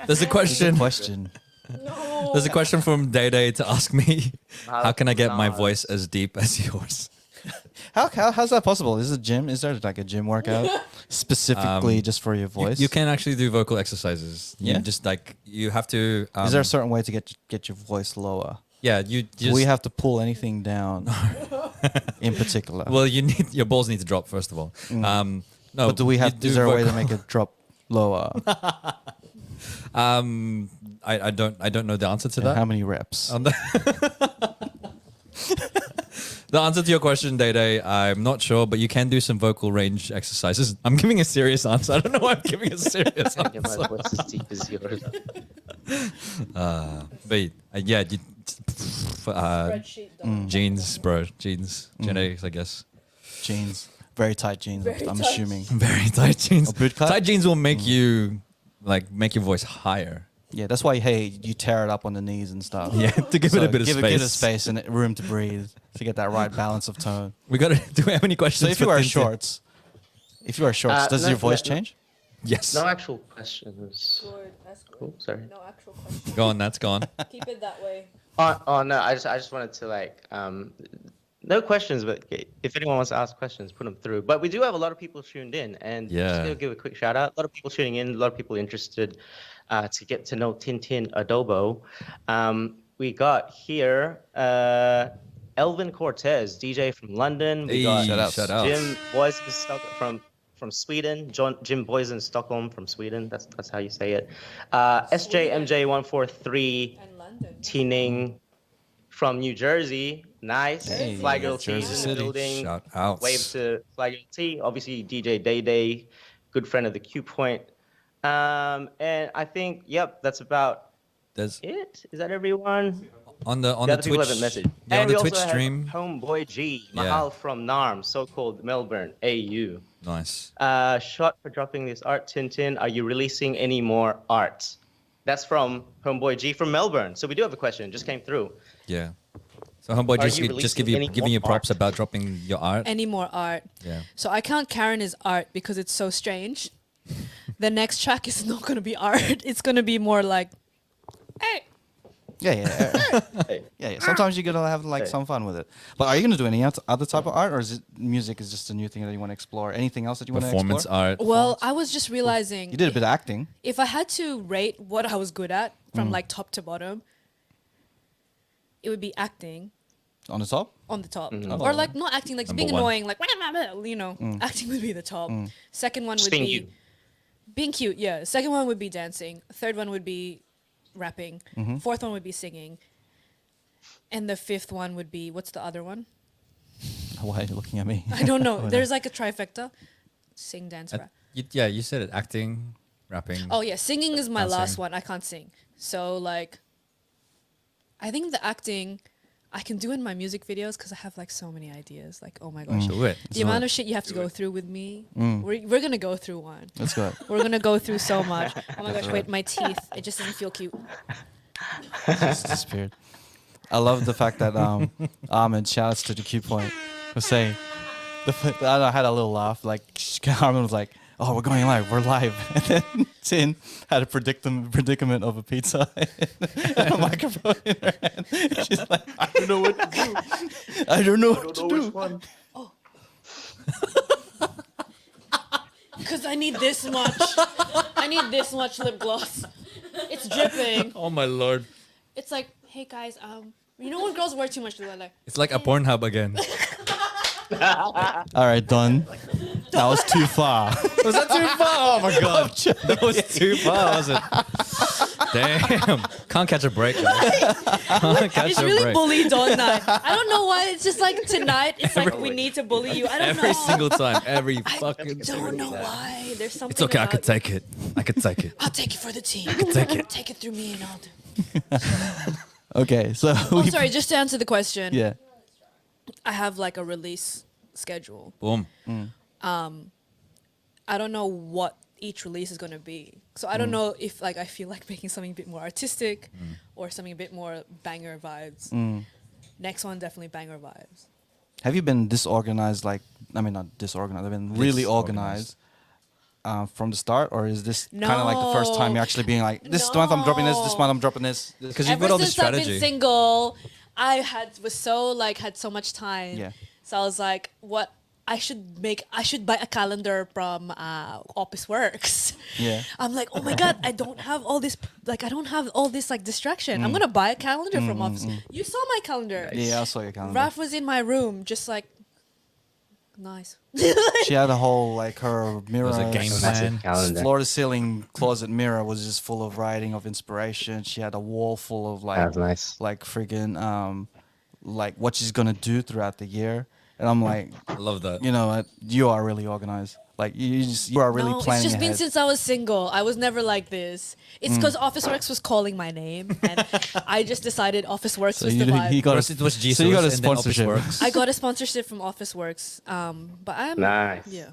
There's a question. There's a question from Day Day to ask me, how can I get my voice as deep as yours? How's that possible? Is it gym? Is there like a gym workout specifically just for your voice? You can actually do vocal exercises. Yeah? You just like you have to. Is there a certain way to get your voice lower? Yeah, you Do just. we have to pull anything down in particular? Well, your balls need to drop first of all. No, but do we have? you Is there a way to vocal- make it drop lower? I don't know the answer to that. How many reps? On the The answer to your question, Day, I'm not sure, but you can do some vocal range exercises. I'm giving a serious answer. I don't know why I'm giving a serious Yeah, my answer. voice as deep as yours. But yeah, Spreadsheet done. genes, bro, genes, genetics, I guess. Jeans, very tight jeans. Very I'm tight. assuming. Very tight jeans. A bootcut? Tight jeans will make you make your voice higher. Yeah, that's why you tear it up on the knees and stuff. Yeah, to give it a bit of give space. Give it space and room to breathe to get that right balance of tone. We got to. Do we have any questions? So if you for wear Tintin? shorts, does no, your voice no. change? Yes. No actual questions. Good, that's good. Cool, sorry. No actual question. Go on. That's gone. Keep it that way. Oh no, I just wanted to no questions, but if anyone wants to ask questions, put them through. But we do have a lot of people tuned in, and Yeah. just gonna give a quick shout out. A lot of people tuning in, a lot of people interested to get to know Tintin Adobo. We got here Elvin Cortez, DJ from London. We got Shout outs. shout out. Jim Boysen from Sweden. Jim Boysen Stockholm from Sweden. That's how you say it. SJMJ143. And London. Teening from New Jersey. Nice. Hey, Fly Girl T Jersey in the City. building. Shout out. Wave to Fly Girl T. Obviously, DJ Day, good friend of the Q Point. And I think, that's about There's it. Is that everyone? on the The other people Twitch. haven't messaged. Yeah, on And the we Twitch also have stream. Homeboy G, Yeah. Mahal from NARM, so-called Melbourne, AU. Nice. Shot for dropping this art, Tintin. Are you releasing any more art? That's from Homeboy G from Melbourne. So we do have a question. Just came through. Yeah. So homeboy, Are just you just releasing any giving you more props art? about dropping your art. Any more art? Yeah. So I count Karen as art because it's so strange. The next track is not going to be art. It's going to be more like, hey. Yeah. Hey. Yeah. Sometimes you gotta have Hey. some fun with it. But are you gonna do any other type of art, or is it music is just a new thing that you want to explore? Anything else that you want to Performance explore? art. Well, I was just realizing You did a bit of acting. if I had to rate what I was good at from like top to bottom, it would be acting On the top? on the top. Mhm. Or like not acting, like Number being one. annoying, like, acting would be the top. Second one Just would being be you. being cute, yeah. Second one would be dancing. Third one would be rapping. Fourth one would be singing. And the fifth one would be, what's the other one? Why are you looking at me? I don't know. Why There's like a trifecta. Sing, dance, rap. You said it. Acting, rapping. Oh yeah, singing is my last Dancing. one. I can't sing. So like, I think the acting I can do in my music videos because I have like so many ideas. Like, oh my gosh, Do it. the amount of shit you have to go through with me. We're gonna go through one. Let's go. We're gonna go through so much. Oh my gosh, wait, my teeth. It just doesn't feel cute. It's disappeared. I love the fact that Ahmed, shouts to the Q Point, was saying, I had a little laugh. Like, Ahmed was like, "Oh, we're going live. We're live." And then Tin had a predicament of a pizza and a microphone in her hand. She's like, "I don't know what to do. I don't know what to do." Because I need this much. I need this much lip gloss. It's dripping. Oh my lord. It's like, hey guys, you know when girls wear too much, they're like, It's like a Pornhub again. All right, done. That was too far. Was that too far? Oh my god. That was too far, was it? Damn. Can't catch a break. Guys. Can't catch it's a really break. bully dawn night. I don't know why. It's just like tonight. It's like we need to bully you. I don't Every know. single time. Every I fucking don't know why. There's something. It's okay, I about could take it. I could take it. I'll take it for the team. take it. Take it through me and I'll do. Okay, so Oh, sorry. Just to answer the question. Yeah. I have like a release schedule. Boom. I don't know what each release is going to be. So I don't know if like I feel like making something a bit more artistic or something a bit more banger vibes. Next one definitely banger vibes. Have you been disorganized? Not disorganized. I've been really organized from the start, or is this kind of like the first time you're actually being like, this month I'm dropping this month I'm dropping this? Because you've Ever got all this since I've been strategy. single, I had so much time Yeah. So I was like, what? I should buy a calendar from Office Works. Yeah. I'm like, oh my god, I don't have all this like distraction. I'm gonna buy a calendar from Office. You saw my calendar. Yeah, I saw your calendar. Raf was in my room, just like, nice. She had a whole like her mirror. was a game plan. Calendar. Floor to ceiling closet mirror was just full of writing of inspiration. She had a wall full of like That's nice. like friggin' like what she's gonna do throughout the year. And I'm like, I love that. you know what? You are really organized. Like you are really No, it's planning just been ahead. since I was single. I was never like this. It's because Office Works was calling my name, and I just decided Office Works So was the vibe. he got First it was Jesus, so you got a and then Office sponsorship. Works. I got a sponsorship from Office Works, but I'm Nice. yeah.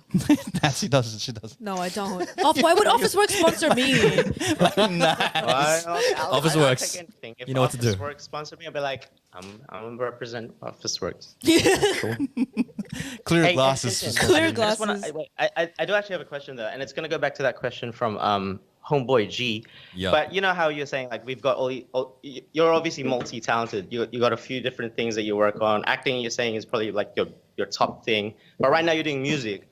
She doesn't. She doesn't. No, I don't. Why would Office Works sponsor me? Office I'll Works. take anything. If You know what to Office do. Works sponsor me, I'll be like, I'm gonna represent Office Works. Clear Hey, glasses. listen, Clear I just wanna- glasses. I do actually have a question though, and it's gonna go back to that question from Homeboy G. Yeah. But you know how you're saying like we've got you're obviously multi-talented. You got a few different things that you work on. Acting, you're saying is probably like your top thing. But right now you're doing music.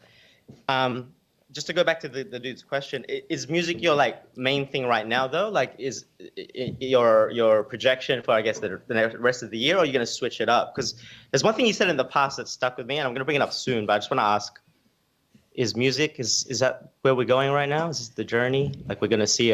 Just to go back to the dude's question, is music your like main thing right now though? Like is your projection for I guess the rest of the year, or are you gonna switch it up? Because there's one thing you said in the past that stuck with me, and I'm gonna bring it up soon. But I just want to ask: is music is that where we're going right now? Is this the journey? Like we're gonna see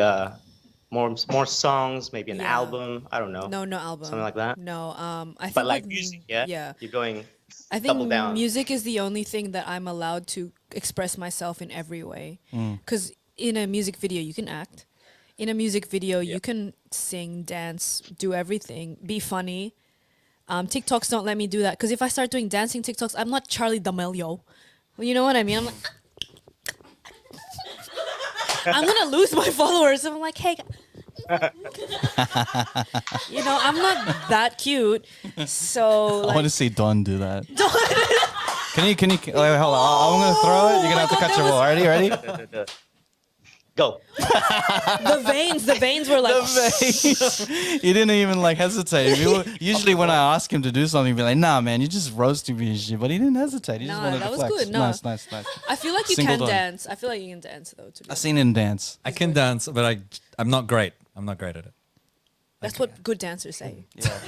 more songs, maybe an Yeah. album? I don't know. No album. Something like that? No, I think But like with music, yeah. Yeah. You're going. I think double down. music is the only thing that I'm allowed to express myself in every way. Because in a music video, you can act. In a music video, you can sing, dance, do everything, be funny. TikToks don't let me do that. Because if I start doing dancing TikToks, I'm not Charlie D'Amelio. You know what I mean? I'm like, I'm going to lose my followers. I'm like, hey, you know, I'm not that cute. So, I like, want to see Don do that. Can you? Wait, hold on. I'm gonna throw it. You're gonna have to cut your ball. Ready? Go. the veins were like, He didn't even like hesitate. Usually when I ask him to do something, he'd be like, "Nah, man, you're just roasting me and shit." But he didn't hesitate. He just Nah, wanted that to was flex. good. No. Nice. I feel like you Single can Don. dance. I feel like you can dance though. To be I honest. seen him dance. I can dance, but I'm not great. I'm not great at it. That's what good dancers say. Yeah.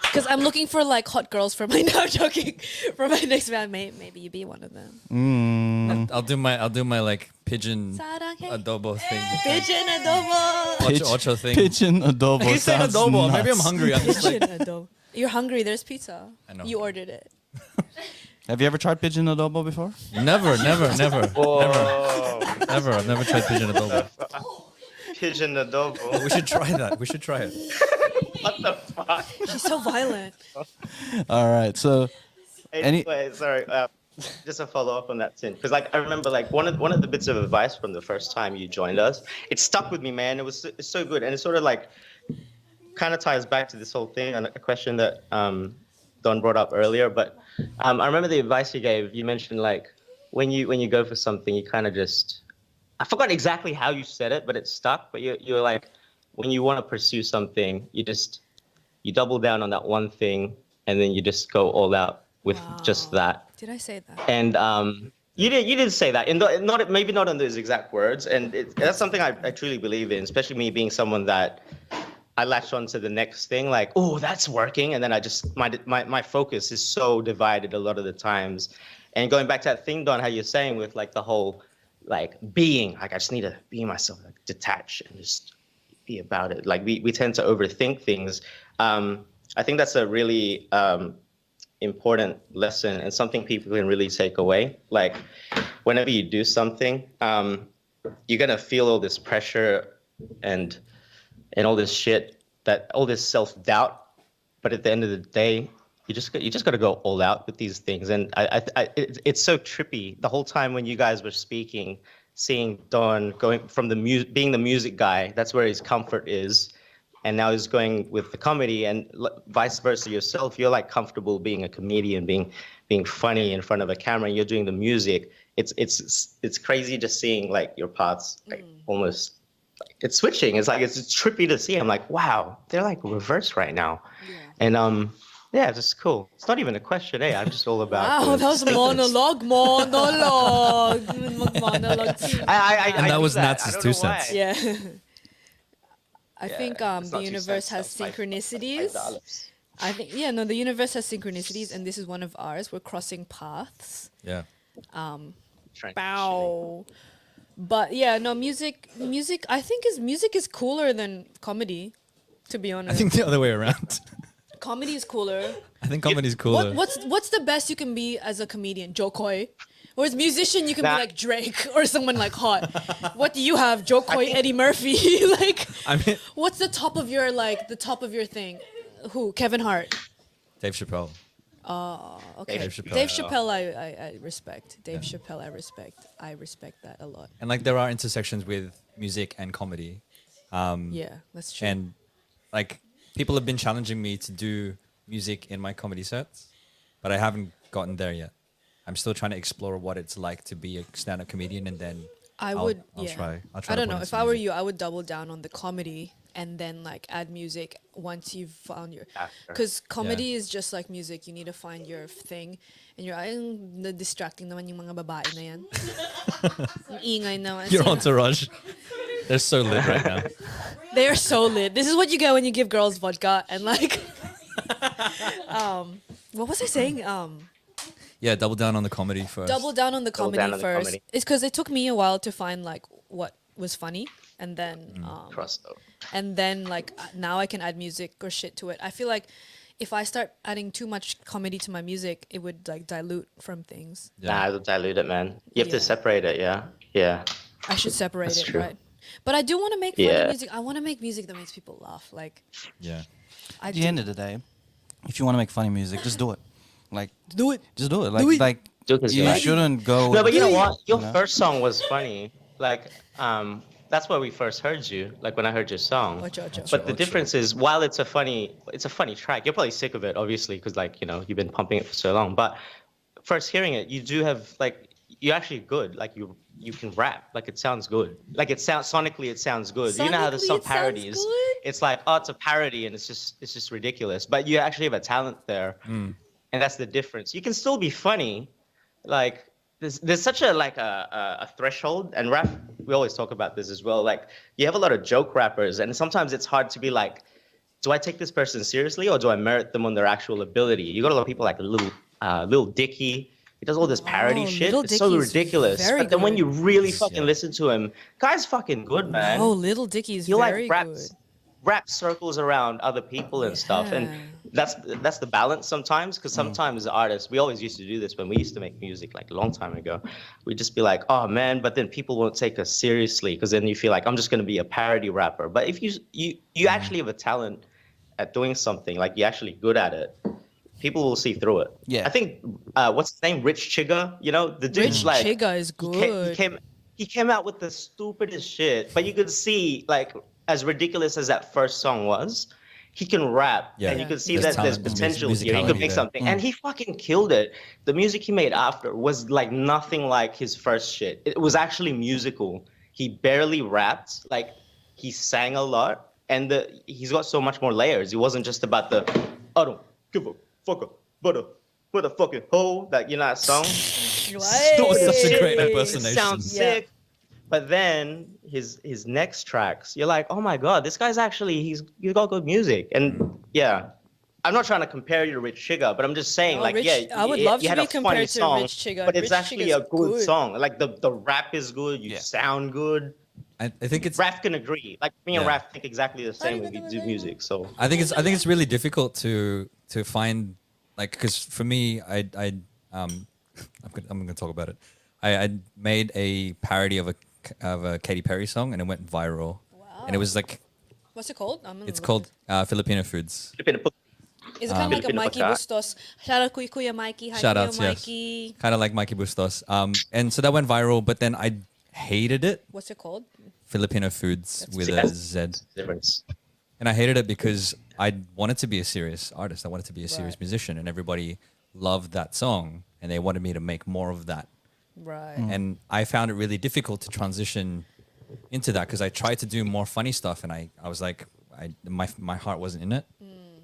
Because I'm looking for like hot girls for my now joking for my next band. Maybe you be one of them. I'll do my like pigeon Saranghe. adobo thing. Pigeon adobo. Ocho thing. Pigeon adobo. You said sounds adobo. Maybe I'm nuts. hungry. I'm just like, Pigeon adobo. You're hungry. There's pizza. I know. You ordered it. Have you ever tried pigeon adobo before? never. Whoa. Never. I've never tried pigeon adobo. Pigeon adobo. We should try that. We should try it. What the fuck? She's so violent. All right. So Anyway, sorry. Just a follow up on that thing, because like I remember like one of the bits of advice from the first time you joined us, it stuck with me, man. It's so good, and it sort of like kind of ties back to this whole thing and a question that Don brought up earlier. But I remember the advice you gave. You mentioned like when you go for something, you kind of just I forgot exactly how you said it, but it stuck. But you're like when you want to pursue something, you double down on that one thing, and then you just go all out with just that. Did I say that? And you did say that, maybe not in those exact words, and that's something I truly believe in, especially me being someone that I latch on to the next thing, like, oh, that's working, and then I just my focus is so divided a lot of the times. And going back to that thing, Don, how you're saying with like the whole like being, like I just need to be myself, like detach and just be about it. Like we tend to overthink things. I think that's a really important lesson and something people can really take away. Like whenever you do something, you're gonna feel all this pressure and all this shit, all this self-doubt. But at the end of the day, you just got to go all out with these things. And it's so trippy the whole time when you guys were speaking, seeing Don going from being the music guy, that's where his comfort is. And now he's going with the comedy, and vice versa yourself. You're like comfortable being a comedian, being funny in front of a camera, and you're doing the music. It's crazy just seeing like your paths like almost. It's switching. It's like it's trippy to see. I'm like, wow, they're like reversed right now. Yeah. And Yeah, it's just cool. It's not even a question, eh? I'm just all about. Wow, the that was statements. monologue. Monologue. And I that do was that. Nat's I don't 2 know cents. why. Yeah. I Yeah, think it's the not 2 universe cents, has that's my- synchronicities. $5. I think the universe has synchronicities, and this is one of ours. We're crossing paths. Yeah. Transitioning. Bow. But yeah, no, music. I think music is cooler than comedy. To be I honest, think the other way around. comedy is cooler. I think comedy's cooler. What's the best you can be as a comedian? Joe Coy. Or as a musician, you can Nah. be like Drake or someone like hot. What do you have? Joe Coy, think- Eddie Murphy. Like, I mean, what's the top of your thing? Who? Kevin Hart. Dave Chappelle. Okay. Dave Chappelle. Dave Chappelle, I respect. Dave Chappelle, I respect. I respect that a lot. And like there are intersections with music and comedy. Yeah, that's true. And like people have been challenging me to do music in my comedy sets, but I haven't gotten there yet. I'm still trying to explore what it's like to be a stand-up comedian, and then I'll try. I'll try. I to don't put know. in If some I were music. you, I would double down on the comedy and then like add music once you've found your. After. Because comedy is just like music. You need to find your thing, and you're distracting naman yung mga babae na yan. Ang ingay naman. Your Sino- entourage, they're so lit right now. They are so lit. This is what you get when you give girls vodka and like. What was I saying? Yeah, double down on the comedy first. Double down on the Double comedy down on the first. comedy. It's because it took me a while to find like what was funny, and then Crossover. and then like now I can add music or shit to it. I feel like if I start adding too much comedy to my music, it would like dilute from things. Yeah. Nah, it'll dilute it, man. You have Yeah. to separate it, yeah? Yeah. I should separate That's it, true. right? But I do want to make funny Yeah. music. I want to make music that makes people laugh. Like Yeah. I At the end of the day, if you want to make funny music, just do it. Like, do it. just do it. Like, Do it. like Do it 'cause you you like it. shouldn't go. No, but you know what? Your You know? first song was funny. Like, that's where we first heard you. Like when I heard your song. Ocho, ocho. But the difference is, while it's a funny track. You're probably sick of it, obviously, because like you've been pumping it for so long. But first hearing it, you do have like you're actually good. Like you can rap. Like it sounds good. Like it sounds sonically, it sounds good. You know how there's some Sonically, it sounds parodies. good? It's like it's a parody and it's just ridiculous. But you actually have a talent there, and that's the difference. You can still be funny, like. There's such a threshold, and rap, we always talk about this as well. Like you have a lot of joke rappers, and sometimes it's hard to be like, do I take this person seriously or do I merit them on their actual ability? You got a lot of people like Lil Dicky. He does all this parody Oh, shit. Lil It's so Dicky's ridiculous. very But then when good. you really fucking listen to him, guy's fucking good, man. Oh, Little Dicky is He very like good. rap circles around other people and stuff, and Yeah. that's the balance sometimes. Because sometimes the artists, we always used to do this when we used to make music like a long time ago. We'd just be like, oh man, but then people won't take us seriously because then you feel like I'm just gonna be a parody rapper. But if you actually have a talent at doing something, like you're actually good at it, people will see through it. Yeah. I think what's his name, Rich Chigga. The dude's Rich like Chigga is good. he came out with the stupidest shit, but you could see, like, as ridiculous as that first song was, he can rap, Yeah. and you could see There's that there's talent, there's potential here. He could musicality make there. something, and he fucking killed it. The music he made after was like nothing like his first shit. It was actually musical. He barely rapped, like he sang a lot, and he's got so much more layers. It wasn't just about the I don't give a fuck but a fucking hoe, that that song. That was such a Shit, great but it impersonation. sounds Yeah. sick. But then his next tracks, you're like, oh my god, this guy's actually he's got good music. And yeah, I'm not trying to compare you to Rich Chigga, but I'm just saying, Oh, like, Rich- yeah, I would you love you to had be a funny compared to song, Rich Chigga. but it's Rich actually Chigga's a good good. song. Like the rap is good, you Yeah. sound good. I think it's Raph can agree. Like me and Yeah. Raph think exactly the same when we do music. So I think it's really difficult to find, like, because for me I'm gonna talk about it. I made a parody of a Katy Perry song and it went viral. Wow. And it was like What's it called? it's called Filipino Foods. Is it kind of like a Filipino Mikey pagkain. Bustos? Shout out Kuya Mikey. Hi, Shout Kuya outs, yes. Mikey. Kind of like Mikey Bustos. And so that went viral, but then I hated it. What's it called? Filipino Foods with a Yes. Z. difference. And I hated it because I wanted to be a serious artist. I wanted to be a serious Right. musician, and everybody loved that song, and they wanted me to make more of that. Right. And I found it really difficult to transition into that because I tried to do more funny stuff, and I was like, my heart wasn't in it.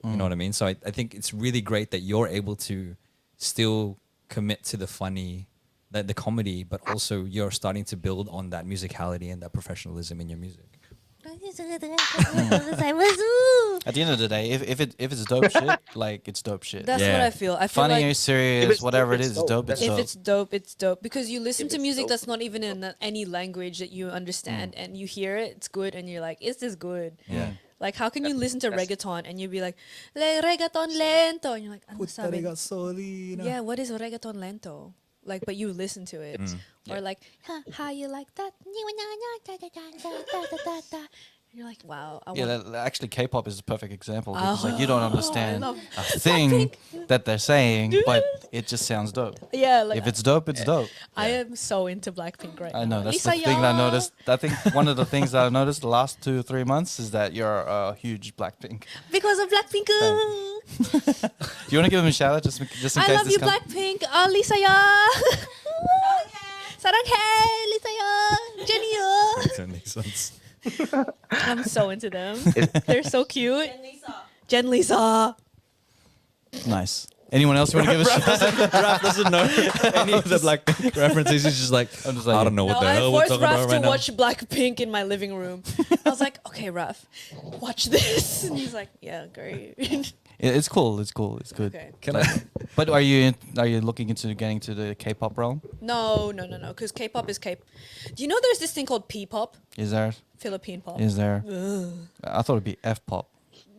You know what I mean? So I think it's really great that you're able to still commit to the funny, the comedy, but also you're starting to build on that musicality and that professionalism in your music. At the end of the day, if it's dope shit, like it's dope shit. That's Yeah. what I feel. I feel Funny, like serious, it's whatever dope, it it's is, it's dope. It's if dope. it's dope, it's dope. Because you listen If to it's music dope. that's not even in any language that you understand, and you hear it, it's good, and you're like, is this good? Yeah. Like, how can you listen to reggaeton and you'd be like, reggaeton lento, and you're like, ano sabi? Yeah, what is reggaeton lento? Like, but you listen to it, or like, how you like that? And you're like, wow. Actually, K-pop is a perfect example because like Oh, you don't understand a thing that they're saying, but it just sounds dope. Yeah, like If it's dope, it's dope. I am so into Blackpink right now. I know that's the Lisa thing that I Ya. noticed. I think one of the things that I noticed the last 2-3 months is that you're a huge Blackpink. Because of Blackpink. Do you want to give them a shout out just in case I love this you, comes? Blackpink. Lisa Ya. 사랑해, Lisa Ya. Jennie Ya. That makes sense. I'm so into them. They're so cute. Jen Lisa. Nice. Anyone else you want to give a shout out? Raph doesn't know any of the Blackpink references. He's just like, I'm just like, I don't know what No, the I hell we're forced talking Raph about to right now. watch Blackpink in my living room. I was like, okay, Raph, watch this. And he's like, yeah, great. It's cool. It's cool. It's good. Okay. Can I? But are you looking into getting to the K-pop realm? No. Because K-pop is K. Do you know there's this thing called P-pop? Is there? Philippine pop. Is there? I thought it'd be F-pop.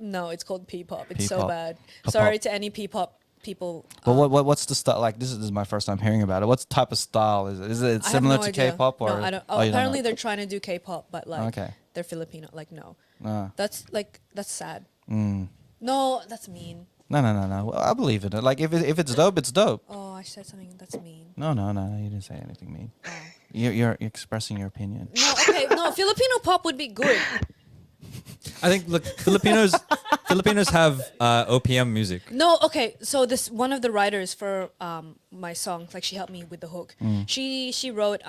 No, it's called P-pop. It's so P-pop. bad. P-pop. Sorry to any P-pop people. But what's the style? Like this is my first time hearing about it. What type of style is it? Is it I have similar no to idea. K-pop or? No, I don't. Oh, you don't apparently know? they're trying to do K-pop, but like Okay. they're Filipino. Like no, Ah. that's sad. Mm. No, that's mean. No. Well, I believe in it. Like if it's dope, it's dope. Oh, I said something that's mean. No. You didn't say anything mean. Oh. You're expressing your opinion. No, okay, no. Filipino pop would be good. I think look, Filipinos have OPM music. No, okay. So this one of the writers for my song, like she helped me with the hook. She wrote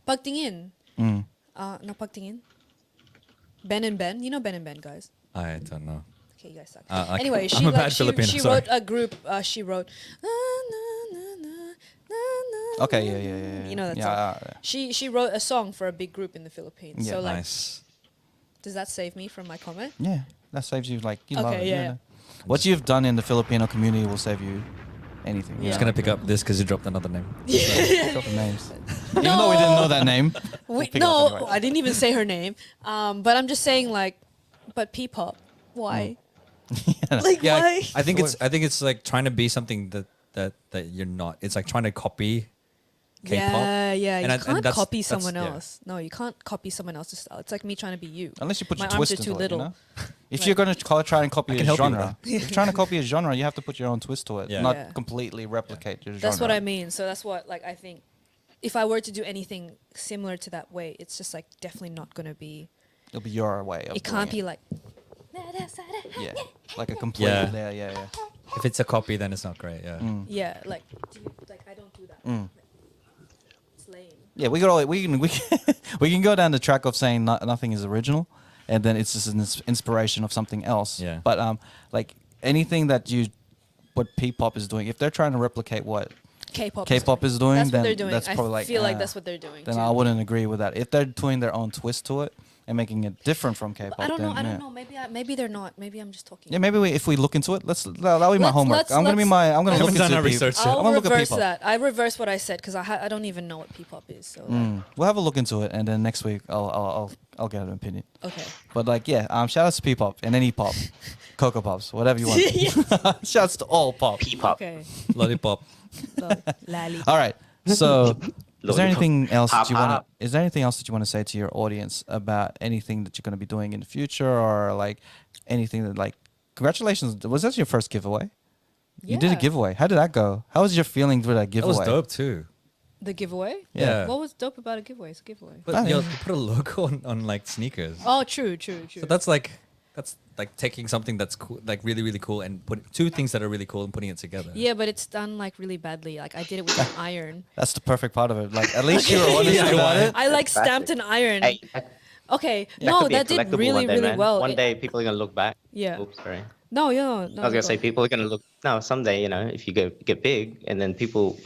Pagtingin. Not Pagtingin. Ben and Ben. You know Ben and Ben, guys. I don't know. Okay, you guys suck. Okay. Anyway, I'm she a like bad Filipino, she sorry. wrote a group. She wrote. Na, na, na, na, na, na, Okay. na. Yeah. You know that yeah, song. She wrote a song for a big group in the Philippines. Yeah. So like, Nice. does that save me from my comment? Yeah. That saves you like you love Okay, it. yeah. What you've done in the Filipino community will save you anything. Yeah. Just gonna pick up this because you dropped another name. Drop the names. Even though we didn't know that name. Wait, pick it up no, anyway. I didn't even say her name. But I'm just saying like, but P-pop, why? Like Yeah, why? I think it's like trying to be something that you're not. It's like trying to copy K-pop. Yeah. You And can't that's- copy that's- someone yeah. else. No, you can't copy someone else's style. It's like me trying to be you. Unless you put My your arms twist are too into it, you little. know? If you're going to try and copy I a can help you with genre, if you're trying to copy a genre, you have to put your own twist to it, Yeah. not Yeah. completely replicate your genre. That's what I mean. So that's what like I think. If I were to do anything similar to that way, it's just like definitely not gonna be. It'll be your way of It can't doing be like. Yeah, like a complete. Yeah. Yeah. If it's a copy, then it's not great. Yeah. Yeah, like I don't do that. Mm. It's lame. Yeah, we can go down the track of saying nothing is original, and then it's just an inspiration of something else. Yeah. But like anything what P-pop is doing, if they're trying to replicate what K-pop. K-pop is doing, That's then what they're doing. that's probably I like. feel like that's what they're doing. Then too. I wouldn't agree with that. If they're doing their own twist to it and making it different from K-pop, I don't know. then, I yeah. don't know. Maybe they're not. Maybe I'm just talking. Yeah, maybe if we look into it, that'll be my Let's- homework. let's- I'm gonna Haven't look done into our P- research yet. I'm I'll gonna look at reverse P-pop. that. I reverse what I said because I don't even know what P-pop is. So like, We'll have a look into it, and then next week I'll get an opinion. okay. But like, yeah, shout outs to P-pop and any pop, Cocoa Pops, whatever you want. Shouts to all pop. P-pop. Okay. Lollipop. Lali. All right. So, is there Lollipop. anything else that you want Pop. to? Is there anything else that you want to say to your audience about anything that you're going to be doing in the future, or like anything that like? Congratulations! Was that your first giveaway? You did a Yeah. giveaway. How did that go? How was your feeling through that That giveaway? was dope too. The giveaway. Yeah. What was dope about a giveaway? It's a giveaway. But you put a logo on like sneakers. Oh, true. So that's like taking something that's cool, like really really cool, and put two things that are really cool and putting it together. Yeah, but it's done like really badly. Like I did it with an iron. That's the perfect part of it. Like at least you were honest Yeah, about it. I like stamped an iron. Hey, Okay. that No, could be a that did collectible really one day, really man. well. One day people are gonna look back. Yeah. Oops, sorry. No, no. I was gonna say people are gonna look. No, someday, you know, if you get big, and then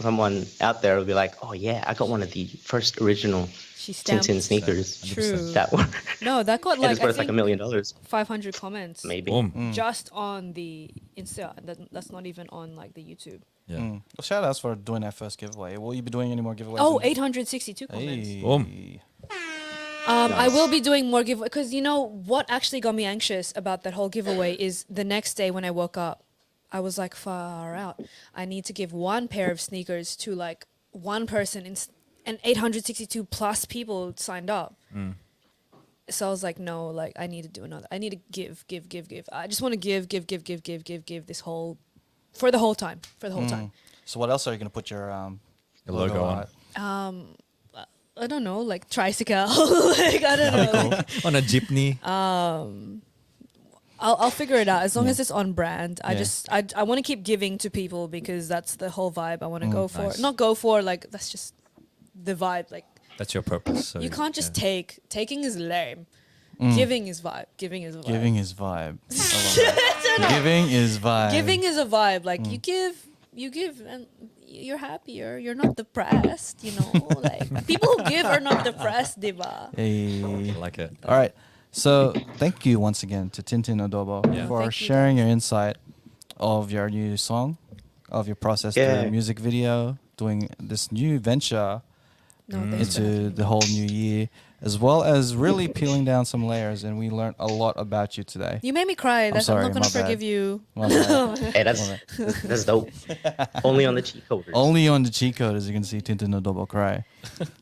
someone out there will be like, oh yeah, I got one of the first original She stamped. Tintin sneakers. True. That one. No, that got And like it's I worth like think $1 million, 500 comments. maybe. Boom. Just on the Insta. That's not even on like the YouTube. Yeah. Well, shout outs for doing that first giveaway. Will you be doing any more giveaways? Oh, 862 comments. Hey. Boom. I will be doing more giveaway because you know what actually got me anxious about that whole giveaway is the next day when I woke up, I was like, far out. I need to give one pair of sneakers to like one person, and 862 plus people signed up. So I was like, no, like I need to do another. I need to give. I just want to give this whole, for the whole time, So what else are you gonna put your logo on? at? I don't know, like tricycle. Like I don't know. Like, On a jeepney. I'll figure it out as long as it's on brand. Yeah. I want to keep giving to people because that's the whole vibe I want to go for. Nice. Not go for like that's just the vibe. Like That's your purpose. So you can't just yeah. take. Taking is lame. Giving is vibe. Giving is a vibe. Giving is vibe. I love that. Giving is vibe. Giving is a vibe. Like you give, and you're happier. You're not depressed. You know, like people who give are not depressed, diva. Hey. I like it. All right. So thank you once again to Tintin Adobo Yeah. for Thank you, sharing your insight of your new song, of your process to Yeah. the music video, doing this new venture No, thanks for into the whole new year, as well as really peeling down some layers. And we learned a lot about you today. You made me cry. I'm sorry, not gonna my bad. forgive you. My bad. Hey, that's dope. Only on the cheat coders. Only on the cheat code, as you can see, Tintin Adobo cry.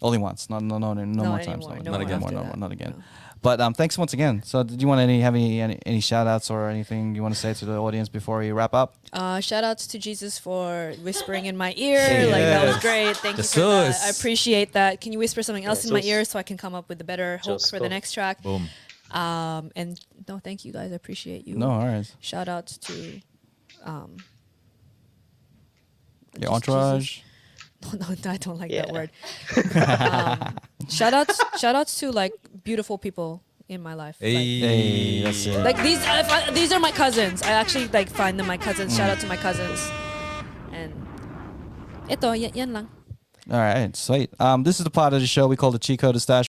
Only once, no more Not times, anymore. no No more, more no after more, that. not again. No. But thanks once again. So, did you want have any shout outs or anything you want to say to the audience before we wrap up? Shout outs to Jesus for whispering in my ear. Like that was great. Thank you for that. Jesus. I appreciate that. Can you whisper something else in my Jesus. ear so I can come up with a better hook Just for the go. next track? Boom. And no, thank you guys. I appreciate you. No, all right. Shout outs to Your just entourage. No, I don't like that Yeah. word. Shout outs to like beautiful people in my life. Hey, that's it. Like these are my cousins. I actually like find them my cousins. Shout out to my cousins. And ito, yan lang. All right, sweet. This is the part of the show we call the cheat code stash.